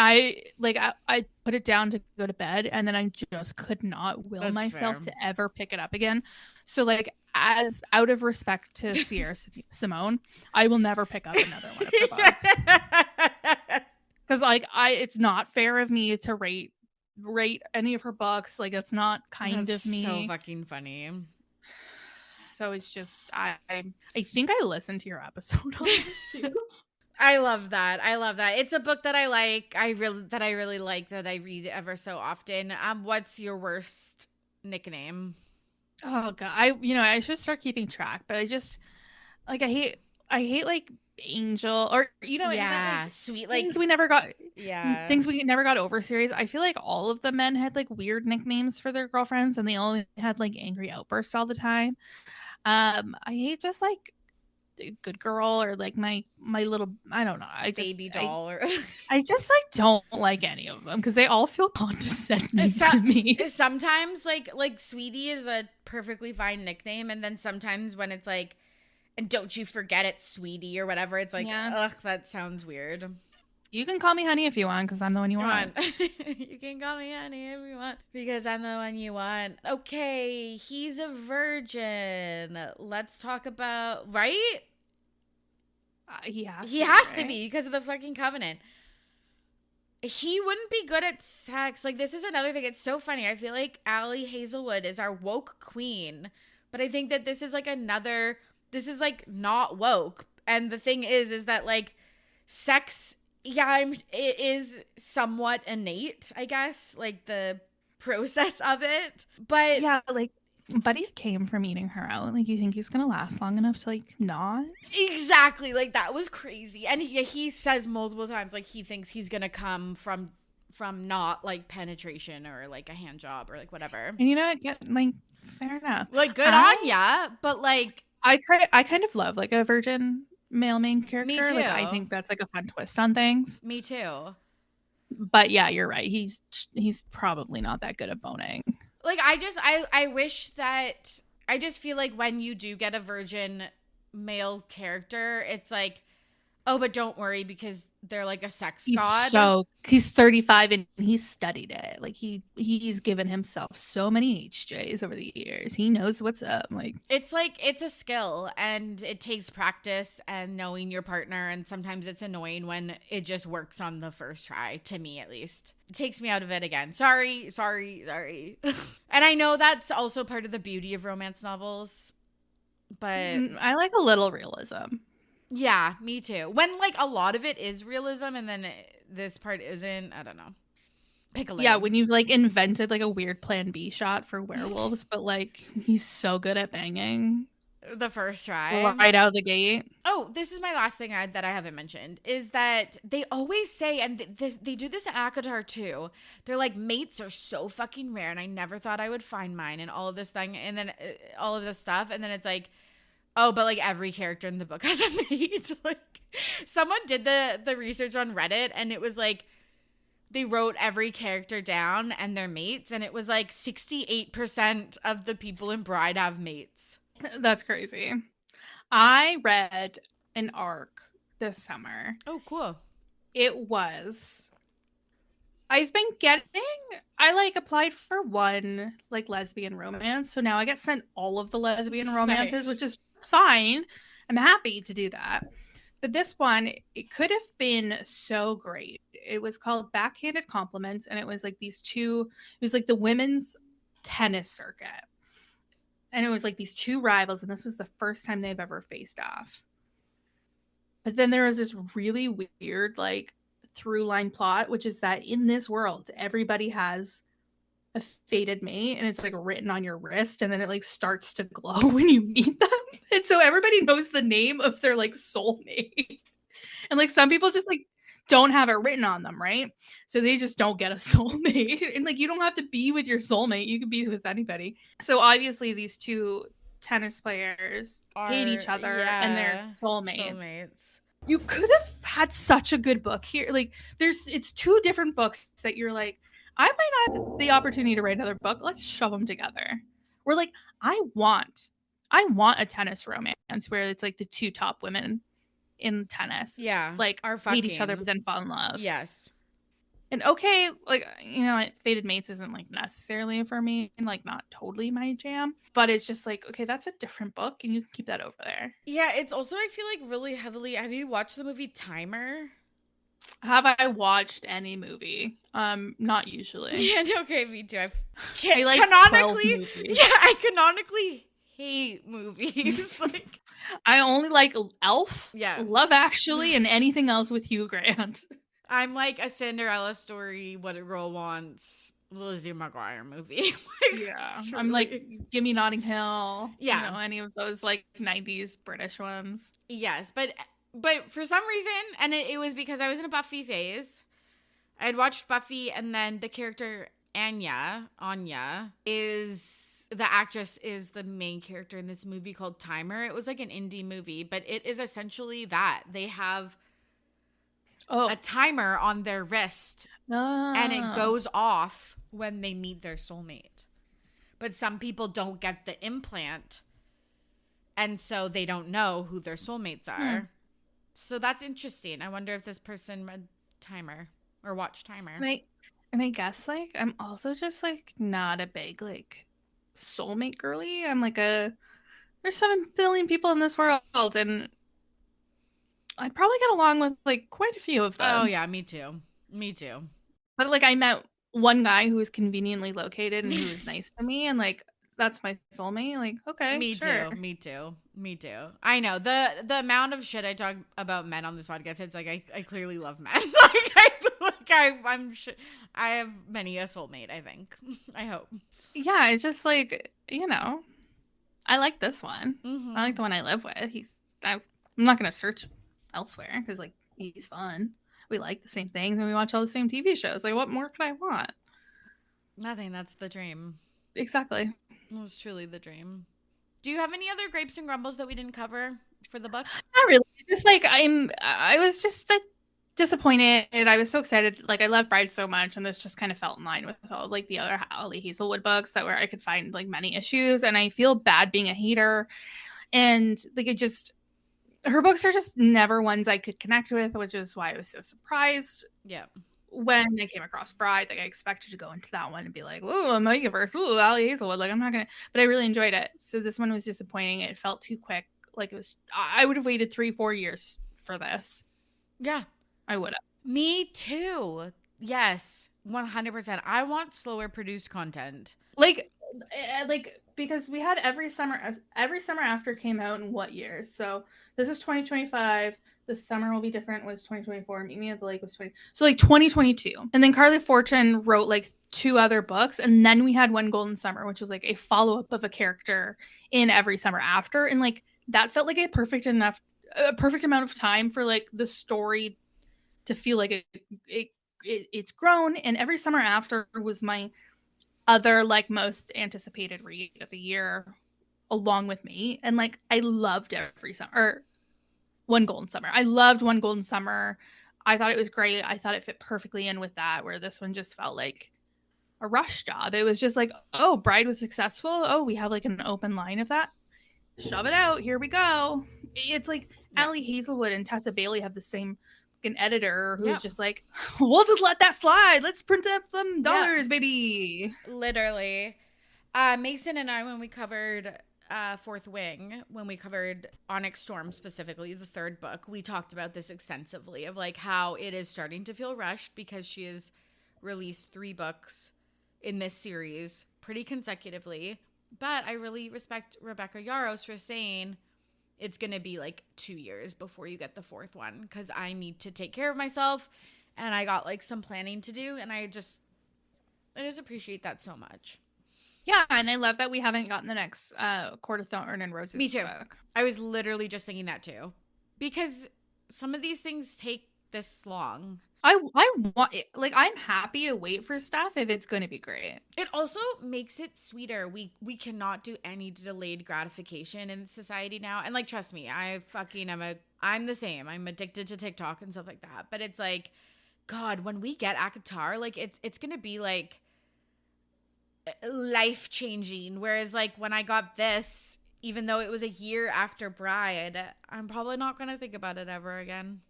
I put it down to go to bed, and then I just could not will That's myself fair. to ever pick it up again. So like, as out of respect to Sierra Simone, I will never pick up another one of her books. Because like it's not fair of me to rate any of her books. Like it's not kind That's of me. so fucking funny. So it's just I think I listened to your episode on it too. I love that. I love that. It's a book that I like. I really like that I read ever so often. What's your worst nickname? Oh god, I should start keeping track, but I just like I hate like Angel or Yeah, like, sweet like things we never got. yeah. Things we never got over series. I feel like all of the men had like weird nicknames for their girlfriends, and they all had like angry outbursts all the time. I hate just like good girl or like my little I don't know. Baby doll or I just like don't like any of them because they all feel condescending to me. Sometimes like Sweetie is a perfectly fine nickname, and then sometimes when it's like, and don't you forget it, Sweetie, or whatever, it's like, ugh, that sounds weird. You can call me honey if you want, because I'm the one you want. You can call me honey if you want, because I'm the one you want. Okay, he's a virgin. Let's talk about, right? He has to be because of the fucking covenant. He wouldn't be good at sex. Like, this is another thing. It's so funny. I feel like Allie Hazelwood is our woke queen, but I think that this is like this is like not woke. And the thing is that like sex, it is somewhat innate, I guess, like the process of it. But yeah, like Buddy came from eating her out. Like, you think he's gonna last long enough to like not? Exactly. Like, that was crazy. And he says multiple times like he thinks he's gonna come from not like penetration or like a hand job or like whatever. And you know what? Like, fair enough. Like, good on ya, but like I kind of love like a virgin male main character. Me too. Like, I think that's like a fun twist on things. Me too. But yeah, you're right. He's probably not that good at boning. Like, I wish that I just feel like when you do get a virgin male character, it's like, oh, but don't worry because they're like a sex god. So he's 35 and he's studied it. Like he's given himself so many HJs over the years. He knows what's up. Like it's a skill and it takes practice and knowing your partner, and sometimes it's annoying when it just works on the first try, to me at least. It takes me out of it again. Sorry. And I know that's also part of the beauty of romance novels, but I like a little realism. Yeah, me too. When like a lot of it is realism and then this part isn't, I don't know. Pick a lane. Yeah, when you've like invented like a weird plan B shot for werewolves, but like he's so good at banging the first try right out of the gate. Oh, this is my last thing that I haven't mentioned is that they always say, and they do this in ACOTAR too. They're like, mates are so fucking rare, and I never thought I would find mine, and all of this thing, and then all of this stuff, and then it's like, oh, but like every character in the book has a mate. Like, someone did the research on Reddit, and it was like they wrote every character down and their mates, and it was like 68% of the people in Bride have mates. That's crazy. I read an arc this summer. Oh, cool. I like applied for one like lesbian romance, so now I get sent all of the lesbian romances, Nice. which is fine. I'm happy to do that. But this one, it could have been so great. It was called Backhanded Compliments, and it was like it was like the women's tennis circuit. And it was like these two rivals, and this was the first time they've ever faced off. But then there was this really weird, like, through line plot, which is that in this world, everybody has a fated mate, and it's like written on your wrist, and then it like starts to glow when you meet them. And so everybody knows the name of their like soulmate. And like some people just like don't have it written on them, right? So they just don't get a soulmate. And like you don't have to be with your soulmate, you can be with anybody. So obviously these two tennis players hate each other and they're soulmates. You could have had such a good book here. Like it's two different books that you're like, I might not have the opportunity to write another book. Let's shove them together. We're like, I want a tennis romance where it's like the two top women in tennis, like hate each other but then fall in love. Yes. And okay, like, you know, fated mates isn't like necessarily for me and like not totally my jam, but it's just like, okay, that's a different book and you can keep that over there. Yeah, it's also, I feel like really heavily, have you watched the movie Timer? Have I watched any movie? Not usually. Yeah, okay, me too. I like canonically, I canonically hate movies. Like, I only like Elf, yeah, Love Actually, and anything else with Hugh Grant. I'm like a Cinderella Story, What a Girl Wants, Lizzie McGuire movie. Like, yeah, truly. I'm like, give me Notting Hill. Yeah, you know, any of those like 90s British ones. Yes, but for some reason, and it was because I was in a Buffy phase. I had watched Buffy, and then the character Anya the actress is the main character in this movie called Timer. It was like an indie movie, but it is essentially that. They have a timer on their wrist, and it goes off when they meet their soulmate. But some people don't get the implant, and so they don't know who their soulmates are. So that's interesting. I wonder if this person read Timer or watched Timer. And I guess, like, I'm also just, like, not a big, like, soulmate girly. I'm like there's 7 billion people in this world, and I'd probably get along with, like, quite a few of them. Oh, yeah, me too. But, like, I met one guy who was conveniently located and who was nice to me, and, like, that's my soulmate. Like, okay, Me too. I know the amount of shit I talk about men on this podcast. It's like I clearly love men. I'm sure I have many a soulmate. I think. I hope. Yeah, it's just like, you know, I like this one. Mm-hmm. I like the one I live with. I'm not gonna search elsewhere because like he's fun. We like the same things and we watch all the same TV shows. Like, what more could I want? Nothing. That's the dream. Exactly. It was truly the dream. Do you have any other grapes and grumbles that we didn't cover for the book? Not really. Just like I was just like disappointed. I was so excited. Like I love Bride so much, and this just kind of felt in line with all like the other Holly Hazelwood books that where I could find like many issues, and I feel bad being a hater. And like her books are just never ones I could connect with, which is why I was so surprised. Yeah. When I came across Bride, like I expected to go into that one and be like, "Ooh, a Megaverse, ooh, Holly Hazelwood." Like I'm not gonna, but I really enjoyed it. So this one was disappointing. It felt too quick. Like it was. I would have waited 3-4 years for this. Yeah, I would have. Me too. Yes, 100%. I want slower produced content. Like because we had every summer after came out in what year? So this is 2025. The summer will be different was 2024. Meet Me at the Lake was 20. So like 2022. And then Carly Fortune wrote like 2 other books. And then we had One Golden Summer, which was like a follow-up of a character in every summer after. And like that felt like a perfect amount of time for like the story to feel like it's grown. And every summer after was my other like most anticipated read of the year along with me. And like I loved every summer. One Golden Summer. I loved One Golden Summer. I thought it was great. I thought it fit perfectly in with that, where this one just felt like a rush job. It was just like, oh, Bride was successful. Oh, we have like an open line of that. Shove it out. Here we go. It's like Allie Hazelwood and Tessa Bailey have the same fucking editor who's just like, we'll just let that slide. Let's print up some dollars, baby. Literally. Mason and I, when we covered Fourth Wing, when we covered Onyx Storm specifically, the 3rd book, we talked about this extensively of like how it is starting to feel rushed because she has released 3 books in this series pretty consecutively. But I really respect Rebecca Yarros for saying it's going to be like 2 years before you get the fourth one, because I need to take care of myself and I got like some planning to do, and I just appreciate that so much. Yeah, and I love that we haven't gotten the next Court of Thorn and Roses Me too. book. I was literally just thinking that too, because some of these things take this long. I want, like, I'm happy to wait for stuff if it's going to be great. It also makes it sweeter. We cannot do any delayed gratification in society now. And like, trust me, I'm the same. I'm addicted to TikTok and stuff like that. But it's like, God, when we get ACOTAR, like it's going to be like life changing. Whereas like when I got this, even though it was a year after Bride, I'm probably not going to think about it ever again.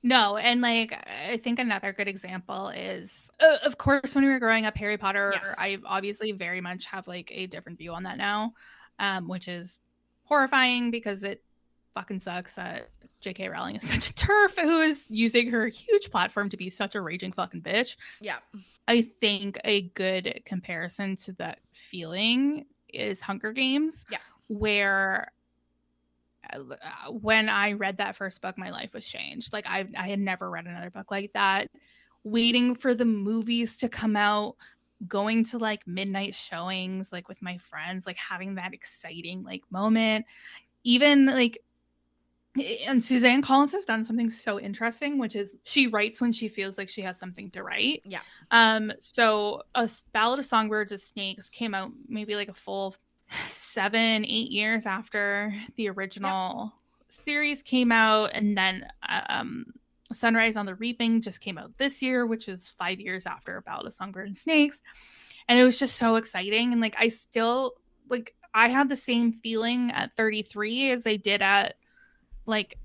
No, and like I think another good example is, of course, when we were growing up, Harry Potter. Yes. I obviously very much have like a different view on that now, which is horrifying because it fucking sucks that J.K. Rowling is such a turf who is using her huge platform to be such a raging fucking bitch. Yeah. I think a good comparison to that feeling is Hunger Games. Yeah. Where when I read that first book, my life was changed. Like I had never read another book like that. Waiting for the movies to come out, going to like midnight showings, like with my friends, like having that exciting like moment. Even like, and Suzanne Collins has done something so interesting, which is she writes when she feels like she has something to write. Yeah. So a Ballad of Songbirds and Snakes came out maybe like a full 7-8 years after the original series came out, and then Sunrise on the Reaping just came out this year, which is 5 years after Ballad of Songbirds and Snakes, and it was just so exciting. And like I still like I had the same feeling at 33 as I did at like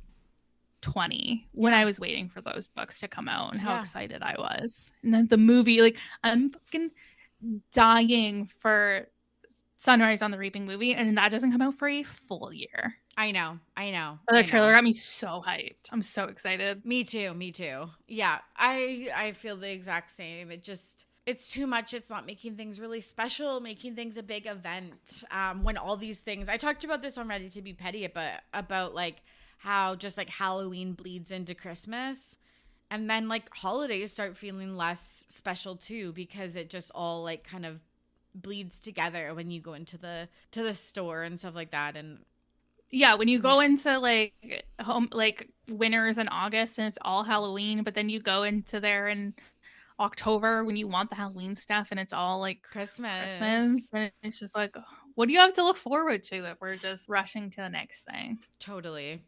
20 when I was waiting for those books to come out, and how excited I was. And then the movie, like I'm fucking dying for Sunrise on the Reaping movie, and that doesn't come out for a full year. I know. But the trailer got me so hyped. I'm so excited. Me too. Yeah, I feel the exact same. It's too much. It's not making things really special, making things a big event. When all these things, I talked about this on Ready to Be Petty, but about like how just like Halloween bleeds into Christmas, and then like holidays start feeling less special too, because it just all like kind of bleeds together when you go into the store and stuff like that. And yeah, when you go into like home, like Winners in August and it's all Halloween, but then you go into there in October when you want the Halloween stuff and it's all like Christmas, and it's just like, what do you have to look forward to that we're just rushing to the next thing? Totally.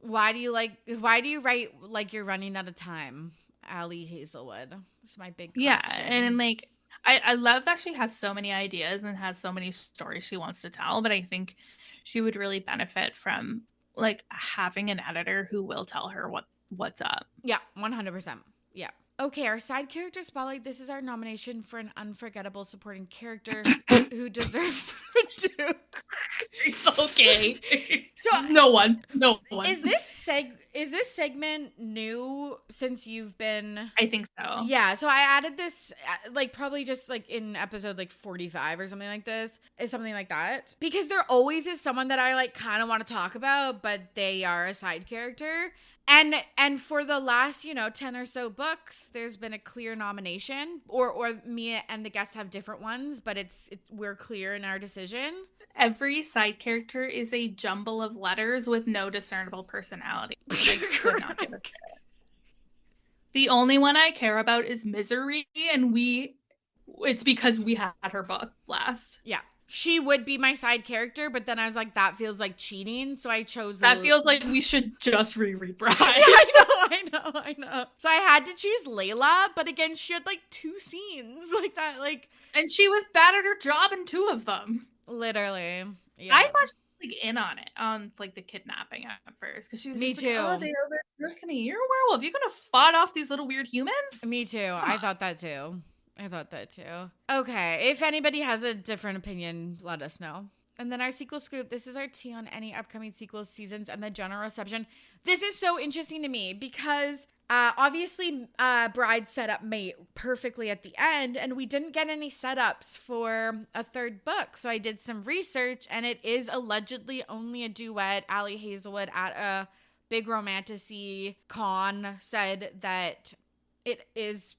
Why do you write like you're running out of time, Allie Hazelwood? That's my big question. Yeah, and like I love that she has so many ideas and has so many stories she wants to tell, but I think she would really benefit from like having an editor who will tell her what's up. Yeah, 100%. Yeah. Okay, our side character spotlight. This is our nomination for an unforgettable supporting character who deserves the Duke. Okay. So no one. Is this segment new since you've been? I think so. Yeah. So I added this like probably just like in episode like 45 or something like this. Is something like that, because there always is someone that I like kind of want to talk about, but they are a side character. And for the last, 10 or so books, there's been a clear nomination, or me and the guests have different ones, but we're clear in our decision. Every side character is a jumble of letters with no discernible personality. I could not give a shit. The only one I care about is Misery, and it's because we had her book last. Yeah. She would be my side character, but then I was like, that feels like cheating, so I chose that. Feels like we should just reread Bride. Yeah, I know. So I had to choose Layla, but again, she had like 2 scenes like that, like, and she was bad at her job in 2 of them. Literally, yeah. I thought she was like in on it, on like the kidnapping at first, because she was. Me just too. Like, oh, look at me, you're a werewolf. You're gonna fight off these little weird humans. Me too. I thought that too. Okay, if anybody has a different opinion, let us know. And then our sequel scoop. This is our tea on any upcoming sequels, seasons, and the general reception. This is so interesting to me because Obviously, Bride set up Mate perfectly at the end, and we didn't get any setups for a third book. So I did some research, and it is allegedly only a duet. Allie Hazelwood at a big romantasy con said that it is,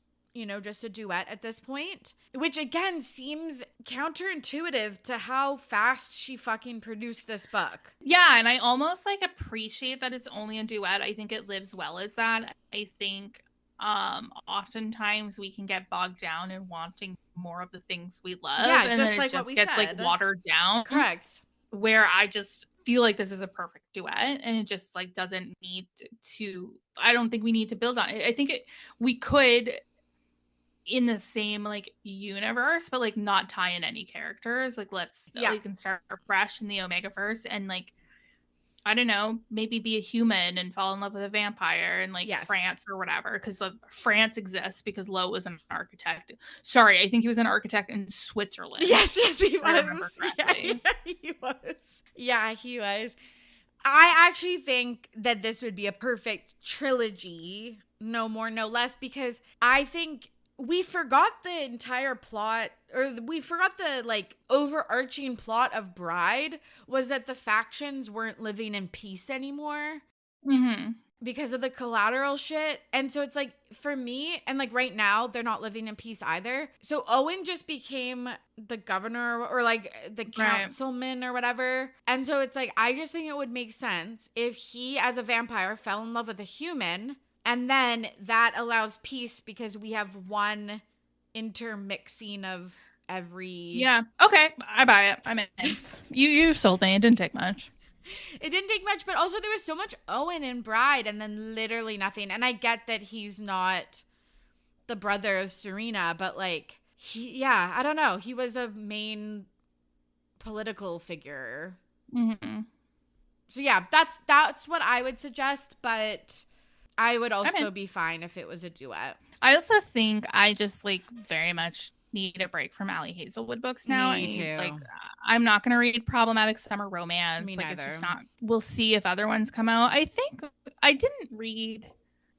just a duet at this point, which again seems counterintuitive to how fast she fucking produced this book. Yeah, and I almost like appreciate that it's only a duet. I think it lives well as that. I think oftentimes we can get bogged down in wanting more of the things we love. Yeah, and just then like it just what we gets said. like watered down. Correct. Where I just feel like this is a perfect duet, and it just like doesn't need to. I don't think we need to build on it. I think we could in the same like universe, but like not tie in any characters. Like let's we can start fresh in the Omegaverse and like I don't know, maybe be a human and fall in love with a vampire in like France or whatever, because France exists because Lowe was an architect. Sorry, I think he was an architect in Switzerland. Yes, he was. He was. Yeah, he was. I actually think that this would be a perfect trilogy, no more, no less, because I think we forgot the entire plot, or we forgot the like overarching plot of Bride was that the factions weren't living in peace anymore because of the collateral shit. And so it's like, for me, and like right now they're not living in peace either. So Owen just became the governor or like the councilman or whatever. And so it's like, I just think it would make sense if he as a vampire fell in love with a human. And then that allows peace because we have one intermixing of every... Yeah. Okay. I buy it. I'm in. You sold me. It didn't take much. It didn't take much, but also there was so much Owen in Bride and then literally nothing. And I get that he's not the brother of Serena, but like, I don't know. He was a main political figure. So yeah, that's what I would suggest, but... I would also be fine if it was a duet. I also think I just like very much need a break from Allie Hazelwood books now. Me too. Like I'm not going to read problematic summer romance. Me like neither. It's just not. We'll see if other ones come out. I think I didn't read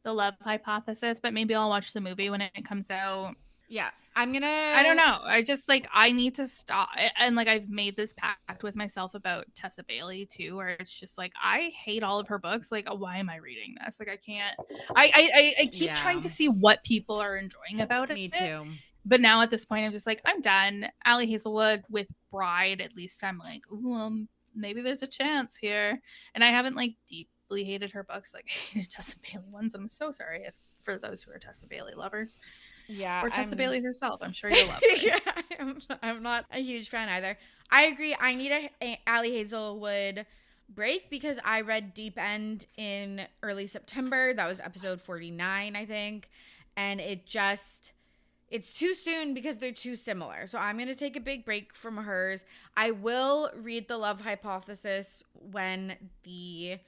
The Love Hypothesis, but maybe I'll watch the movie when it comes out. Yeah. I don't know. I just like I need to stop, and like I've made this pact with myself about Tessa Bailey too, where it's just like I hate all of her books. Like, why am I reading this? Like, I can't. I keep trying to see what people are enjoying about it. Me too. But now at this point, I'm just like, I'm done. Allie Hazelwood with Bride. At least I'm like, ooh, maybe there's a chance here. And I haven't like deeply hated her books. Like I hated Tessa Bailey ones. I'm so sorry for those who are Tessa Bailey lovers. Yeah. Or Tessa Bailey herself. I'm sure you'll love her. Yeah, I'm not a huge fan either. I agree. I need a Allie Hazelwood break because I read Deep End in early September. That was episode 49, I think. And it's too soon because they're too similar. So I'm going to take a big break from hers. I will read The Love Hypothesis when the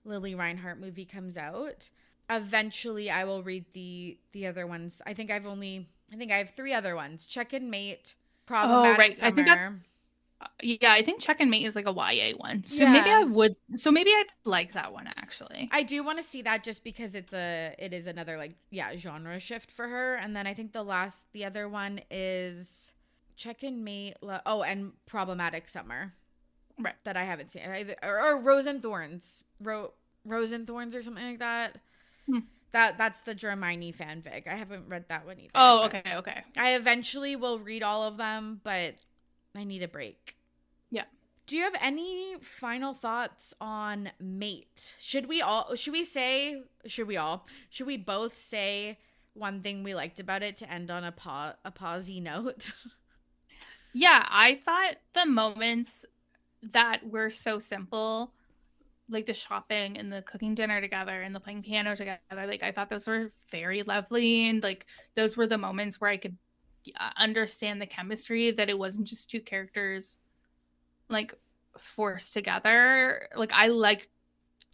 Lily Reinhart movie comes out. Eventually I will read the other ones. I think I have 3 other ones. Check and Mate, Problematic Summer. I think Check and Mate is like a YA one. So maybe I'd like that one actually. I do want to see that just because it is another like, genre shift for her. And then I think the other one is Check and Mate. And Problematic Summer. Right. That I haven't seen. Or Rose and Thorns. Rose and Thorns or something like that. That's the Hermione fanfic. I haven't read that one either. Oh, okay. I eventually will read all of them, but I need a break. Yeah. Do you have any final thoughts on Mate? Should we both say one thing we liked about it to end on a pausey note? Yeah, I thought the moments that were so simple, like the shopping and the cooking dinner together and the playing piano together, like I thought those were very lovely, and like those were the moments where I could understand the chemistry, that it wasn't just 2 characters like forced together. Like I liked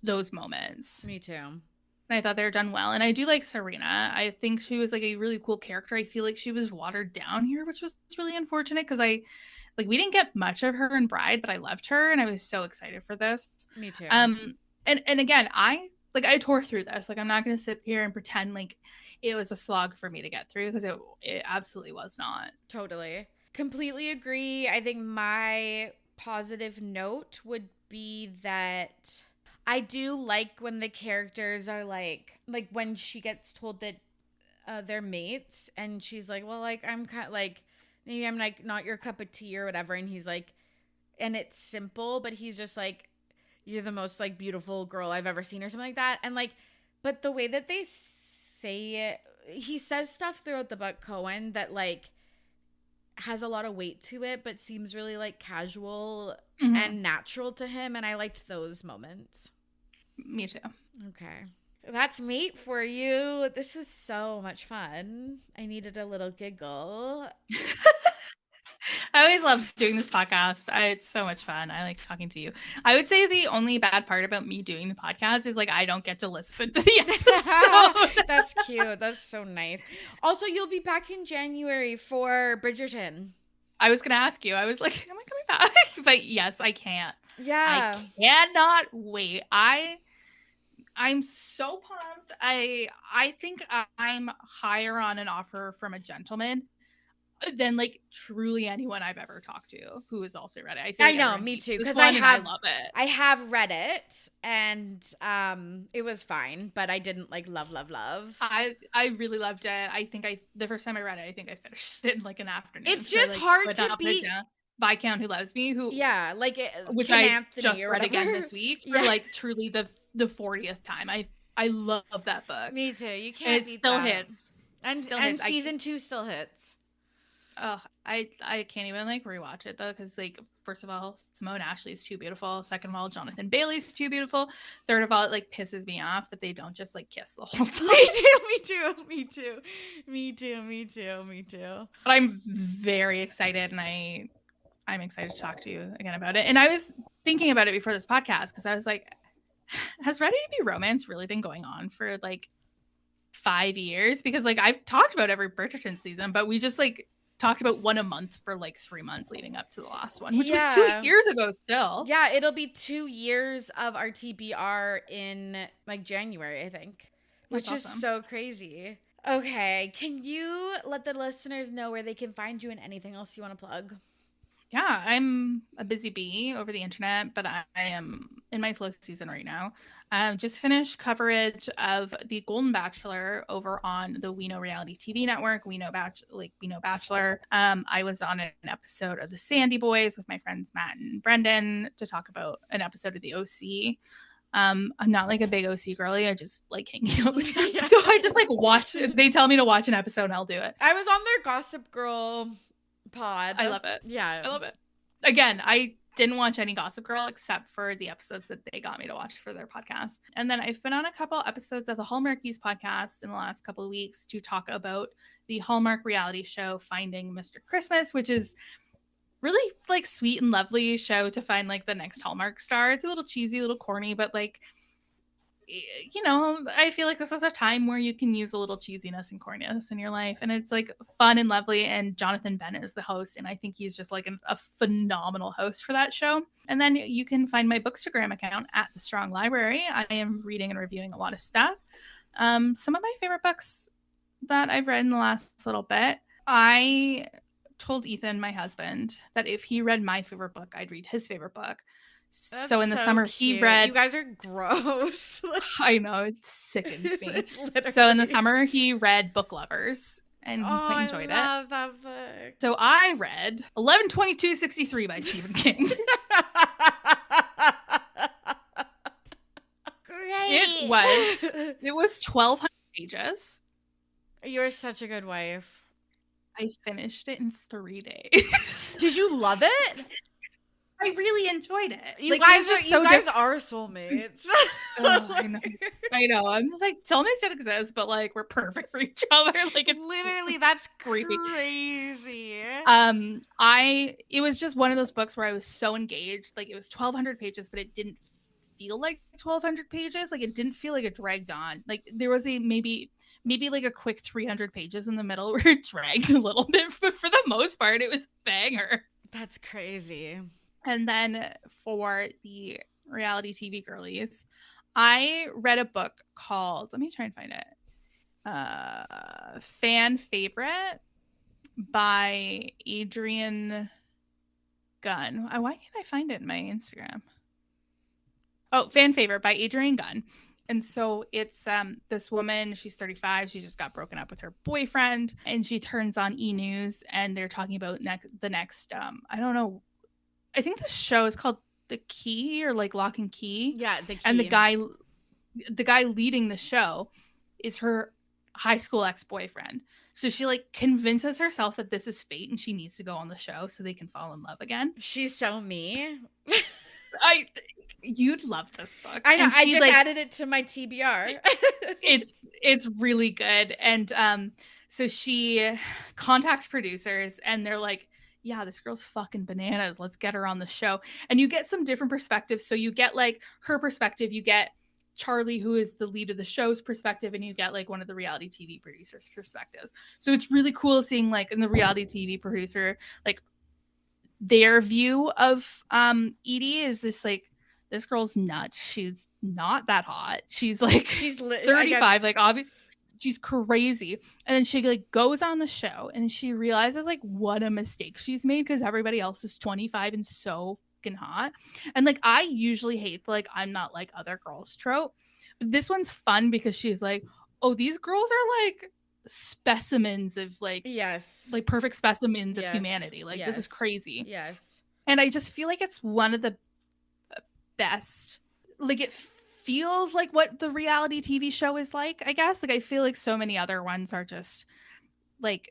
those moments. Me too. And I thought they were done well. And I do like Serena. I think she was like a really cool character. I feel like she was watered down here, which was really unfortunate because we didn't get much of her in Bride, but I loved her and I was so excited for this. Me too. And again, I like I tore through this. Like I'm not going to sit here and pretend like it was a slog for me to get through, because it absolutely was not. Totally. Completely agree. I think my positive note would be that I do like when the characters are like when she gets told that they're mates, and she's like, well, like I'm kind of like, maybe I'm like not your cup of tea or whatever, and he's like, and it's simple, but he's just like, you're the most like beautiful girl I've ever seen or something like that. And like, but the way that they say it, he says stuff throughout the book, Cohen, that like has a lot of weight to it, but seems really like casual and natural to him. And I liked those moments. Me too. Okay. That's Mate for you. This was so much fun. I needed a little giggle. I always love doing this podcast. It's so much fun. I like talking to you. I would say the only bad part about me doing the podcast is like I don't get to listen to the episode. That's cute. That's so nice. Also, you'll be back in January for Bridgerton. I was going to ask you. I was like, am I coming back? But yes, I can't. Yeah. I cannot wait. I'm so pumped. I think I'm higher on an offer from a gentleman than like truly anyone I've ever talked to who has also read it. I know, me too, because I love it. I have read it, and it was fine, but I didn't like love. I really loved it. I think the first time I read it, I think I finished it in like an afternoon. It's just hard to beat Viscount Who Loves Me, which I Anthony just read again this week for like truly the 40th time. I love that book. Me too. You can't. And it still hits. And season 2 still hits. Oh, I can't even like rewatch it though, because like first of all, Simone Ashley is too beautiful. Second of all, Jonathan Bailey's too beautiful. Third of all, it like pisses me off that they don't just like kiss the whole time. Me too. But I'm very excited, and I'm excited to talk to you again about it. And I was thinking about it before this podcast, because I was like, has Ready to Be Romance really been going on for like 5 years? Because like I've talked about every Bridgerton season, but we just like talked about one a month for like 3 months leading up to the last one, which was 2 years ago still. Yeah, it'll be 2 years of our TBR in like January, I think. Which is so crazy. Okay, can you let the listeners know where they can find you and anything else you want to plug? Yeah, I'm a busy bee over the internet, but I am in my slow season right now. Just finished coverage of The Golden Bachelor over on the We Know reality TV network. We Know Bachelor. I was on an episode of The Sandy Boys with my friends Matt and Brendan to talk about an episode of The OC. I'm not like a big OC girly. I just like hanging out with them. So I just like watch. They tell me to watch an episode and I'll do it. I was on their Gossip Girl pod. I love it. Yeah, I love it. Again, I didn't watch any Gossip Girl except for the episodes that they got me to watch for their podcast. And then I've been on a couple episodes of the Hallmarkies podcast in the last couple of weeks to talk about the Hallmark reality show Finding Mr. Christmas, which is really like sweet and lovely show to find like the next Hallmark star. It's a little cheesy, a little corny, but like, you know, I feel like this is a time where you can use a little cheesiness and corniness in your life, and it's like fun and lovely. And Jonathan Bennett is the host, and I think he's just like a phenomenal host for that show. And then you can find my Bookstagram account at The Strong Library. I am reading and reviewing a lot of stuff. Some of my favorite books that I've read in the last little bit. I told Ethan, my husband, that if he read my favorite book, I'd read his favorite book. That's so in the summer cute. he read, you guys are gross. I know, it sickens me. So in the summer he read Book Lovers, and he quite enjoyed I love that book. So I read 11/22/63 by Stephen King. Great. It was 1,200 pages. You're such a good wife. I finished it in 3 days. Did you love it? I really enjoyed it. You guys are soulmates. Oh, I know. I'm just like, soulmates don't exist, but like we're perfect for each other. Like it's literally that's creepy. Crazy. It was just one of those books where I was so engaged. Like it was 1,200 pages, but it didn't feel like 1,200 pages. Like it didn't feel like it dragged on. Like there was a maybe like a quick 300 pages in the middle where it dragged a little bit, but for the most part, it was banger. That's crazy. And then for the reality TV girlies, I read a book called, let me try and find it. Fan Favorite by Adrian Gunn. Why can't I find it in my Instagram? Oh, Fan Favorite by Adrian Gunn. And so it's this woman, she's 35, she just got broken up with her boyfriend, and she turns on E! News, and they're talking about the next I don't know, I think the show is called The Key, or like Lock and Key. Yeah, The Key. And the guy leading the show is her high school ex-boyfriend. So she like convinces herself that this is fate and she needs to go on the show so they can fall in love again. She's so me. You'd love this book. I know. I just added it to my TBR. It's really good. And so she contacts producers and they're like, yeah, this girl's fucking bananas. Let's get her on the show. And you get some different perspectives. So you get like her perspective, you get Charlie, who is the lead of the show's perspective, and you get like one of the reality TV producers' perspectives. So it's really cool seeing like in the reality TV producer, like their view of Edie is just like, this girl's nuts. She's not that hot. She's like 35, like obviously she's crazy. And then she like goes on the show and she realizes like what a mistake she's made because everybody else is 25 and so fucking hot. And like I usually hate the, like I'm not like other girls trope. But this one's fun because she's like, oh, these girls are like specimens of like, yes, like perfect specimens of humanity. Like this is crazy. Yes. And I just feel like it's one of the best, like it feels like what the reality TV show is like, I guess. Like I feel like so many other ones are just like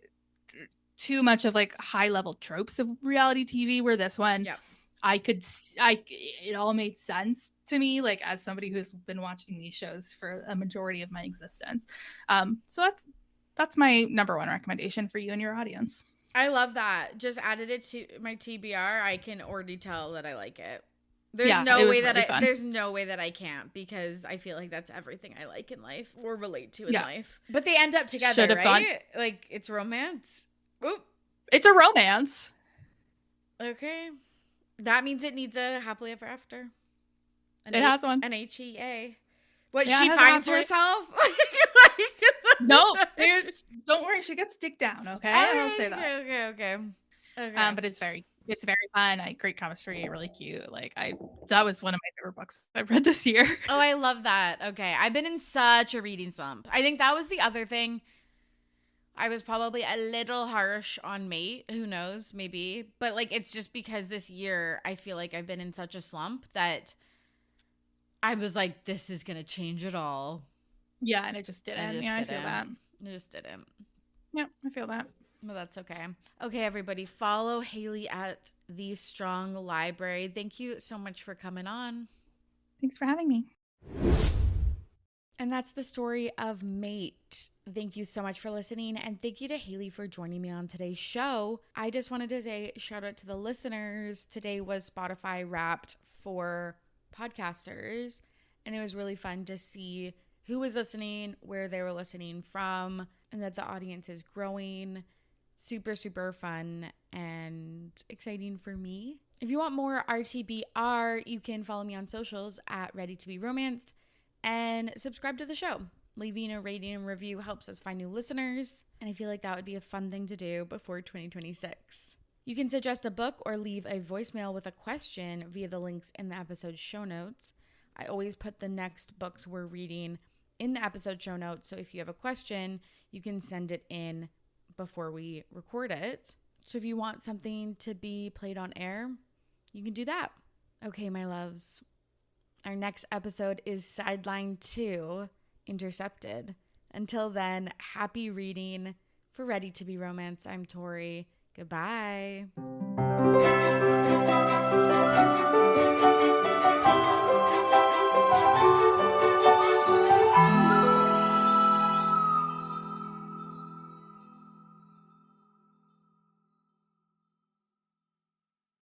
too much of like high level tropes of reality TV, where this one it all made sense to me, like as somebody who's been watching these shows for a majority of my existence. So that's my number one recommendation for you and your audience. I love that. Just added it to my TBR. I can already tell that I like it. There's no way that I can't, because I feel like that's everything I like in life or relate to in life. But they end up together, right? Like it's romance. Oop. It's a romance. Okay. That means it needs a happily ever after. It has one. An HEA. What, she finds herself? No, don't worry. She gets dick down, okay? I'll say that. Okay. But it's very fun. Great chemistry, really cute. That was one of my favorite books I've read this year. Oh, I love that. Okay. I've been in such a reading slump. I think that was the other thing. I was probably a little harsh on Mate. Who knows? Maybe. But like, it's just because this year I feel like I've been in such a slump that I was like, this is going to change it all. Yeah, and it just didn't. I feel that. It just didn't. Yeah, I feel that. Well, that's okay. Okay, everybody, follow Haley at The Strong Library. Thank you so much for coming on. Thanks for having me. And that's the story of Mate. Thank you so much for listening, and thank you to Haley for joining me on today's show. I just wanted to say shout out to the listeners. Today was Spotify Wrapped for podcasters, and it was really fun to see who was listening, where they were listening from, and that the audience is growing. Super, super fun and exciting for me. If you want more RTBR, you can follow me on socials at Ready to Be Romanced and subscribe to the show. Leaving a rating and review helps us find new listeners, and I feel like that would be a fun thing to do before 2026. You can suggest a book or leave a voicemail with a question via the links in the episode show notes. I always put the next books we're reading in the episode show notes, so if you have a question, you can send it in before we record it. So if you want something to be played on air, you can do that. Okay, my loves. Our next episode is Sideline 2, Intercepted. Until then, happy reading. For Ready to Be Romanced, I'm Tori. Goodbye.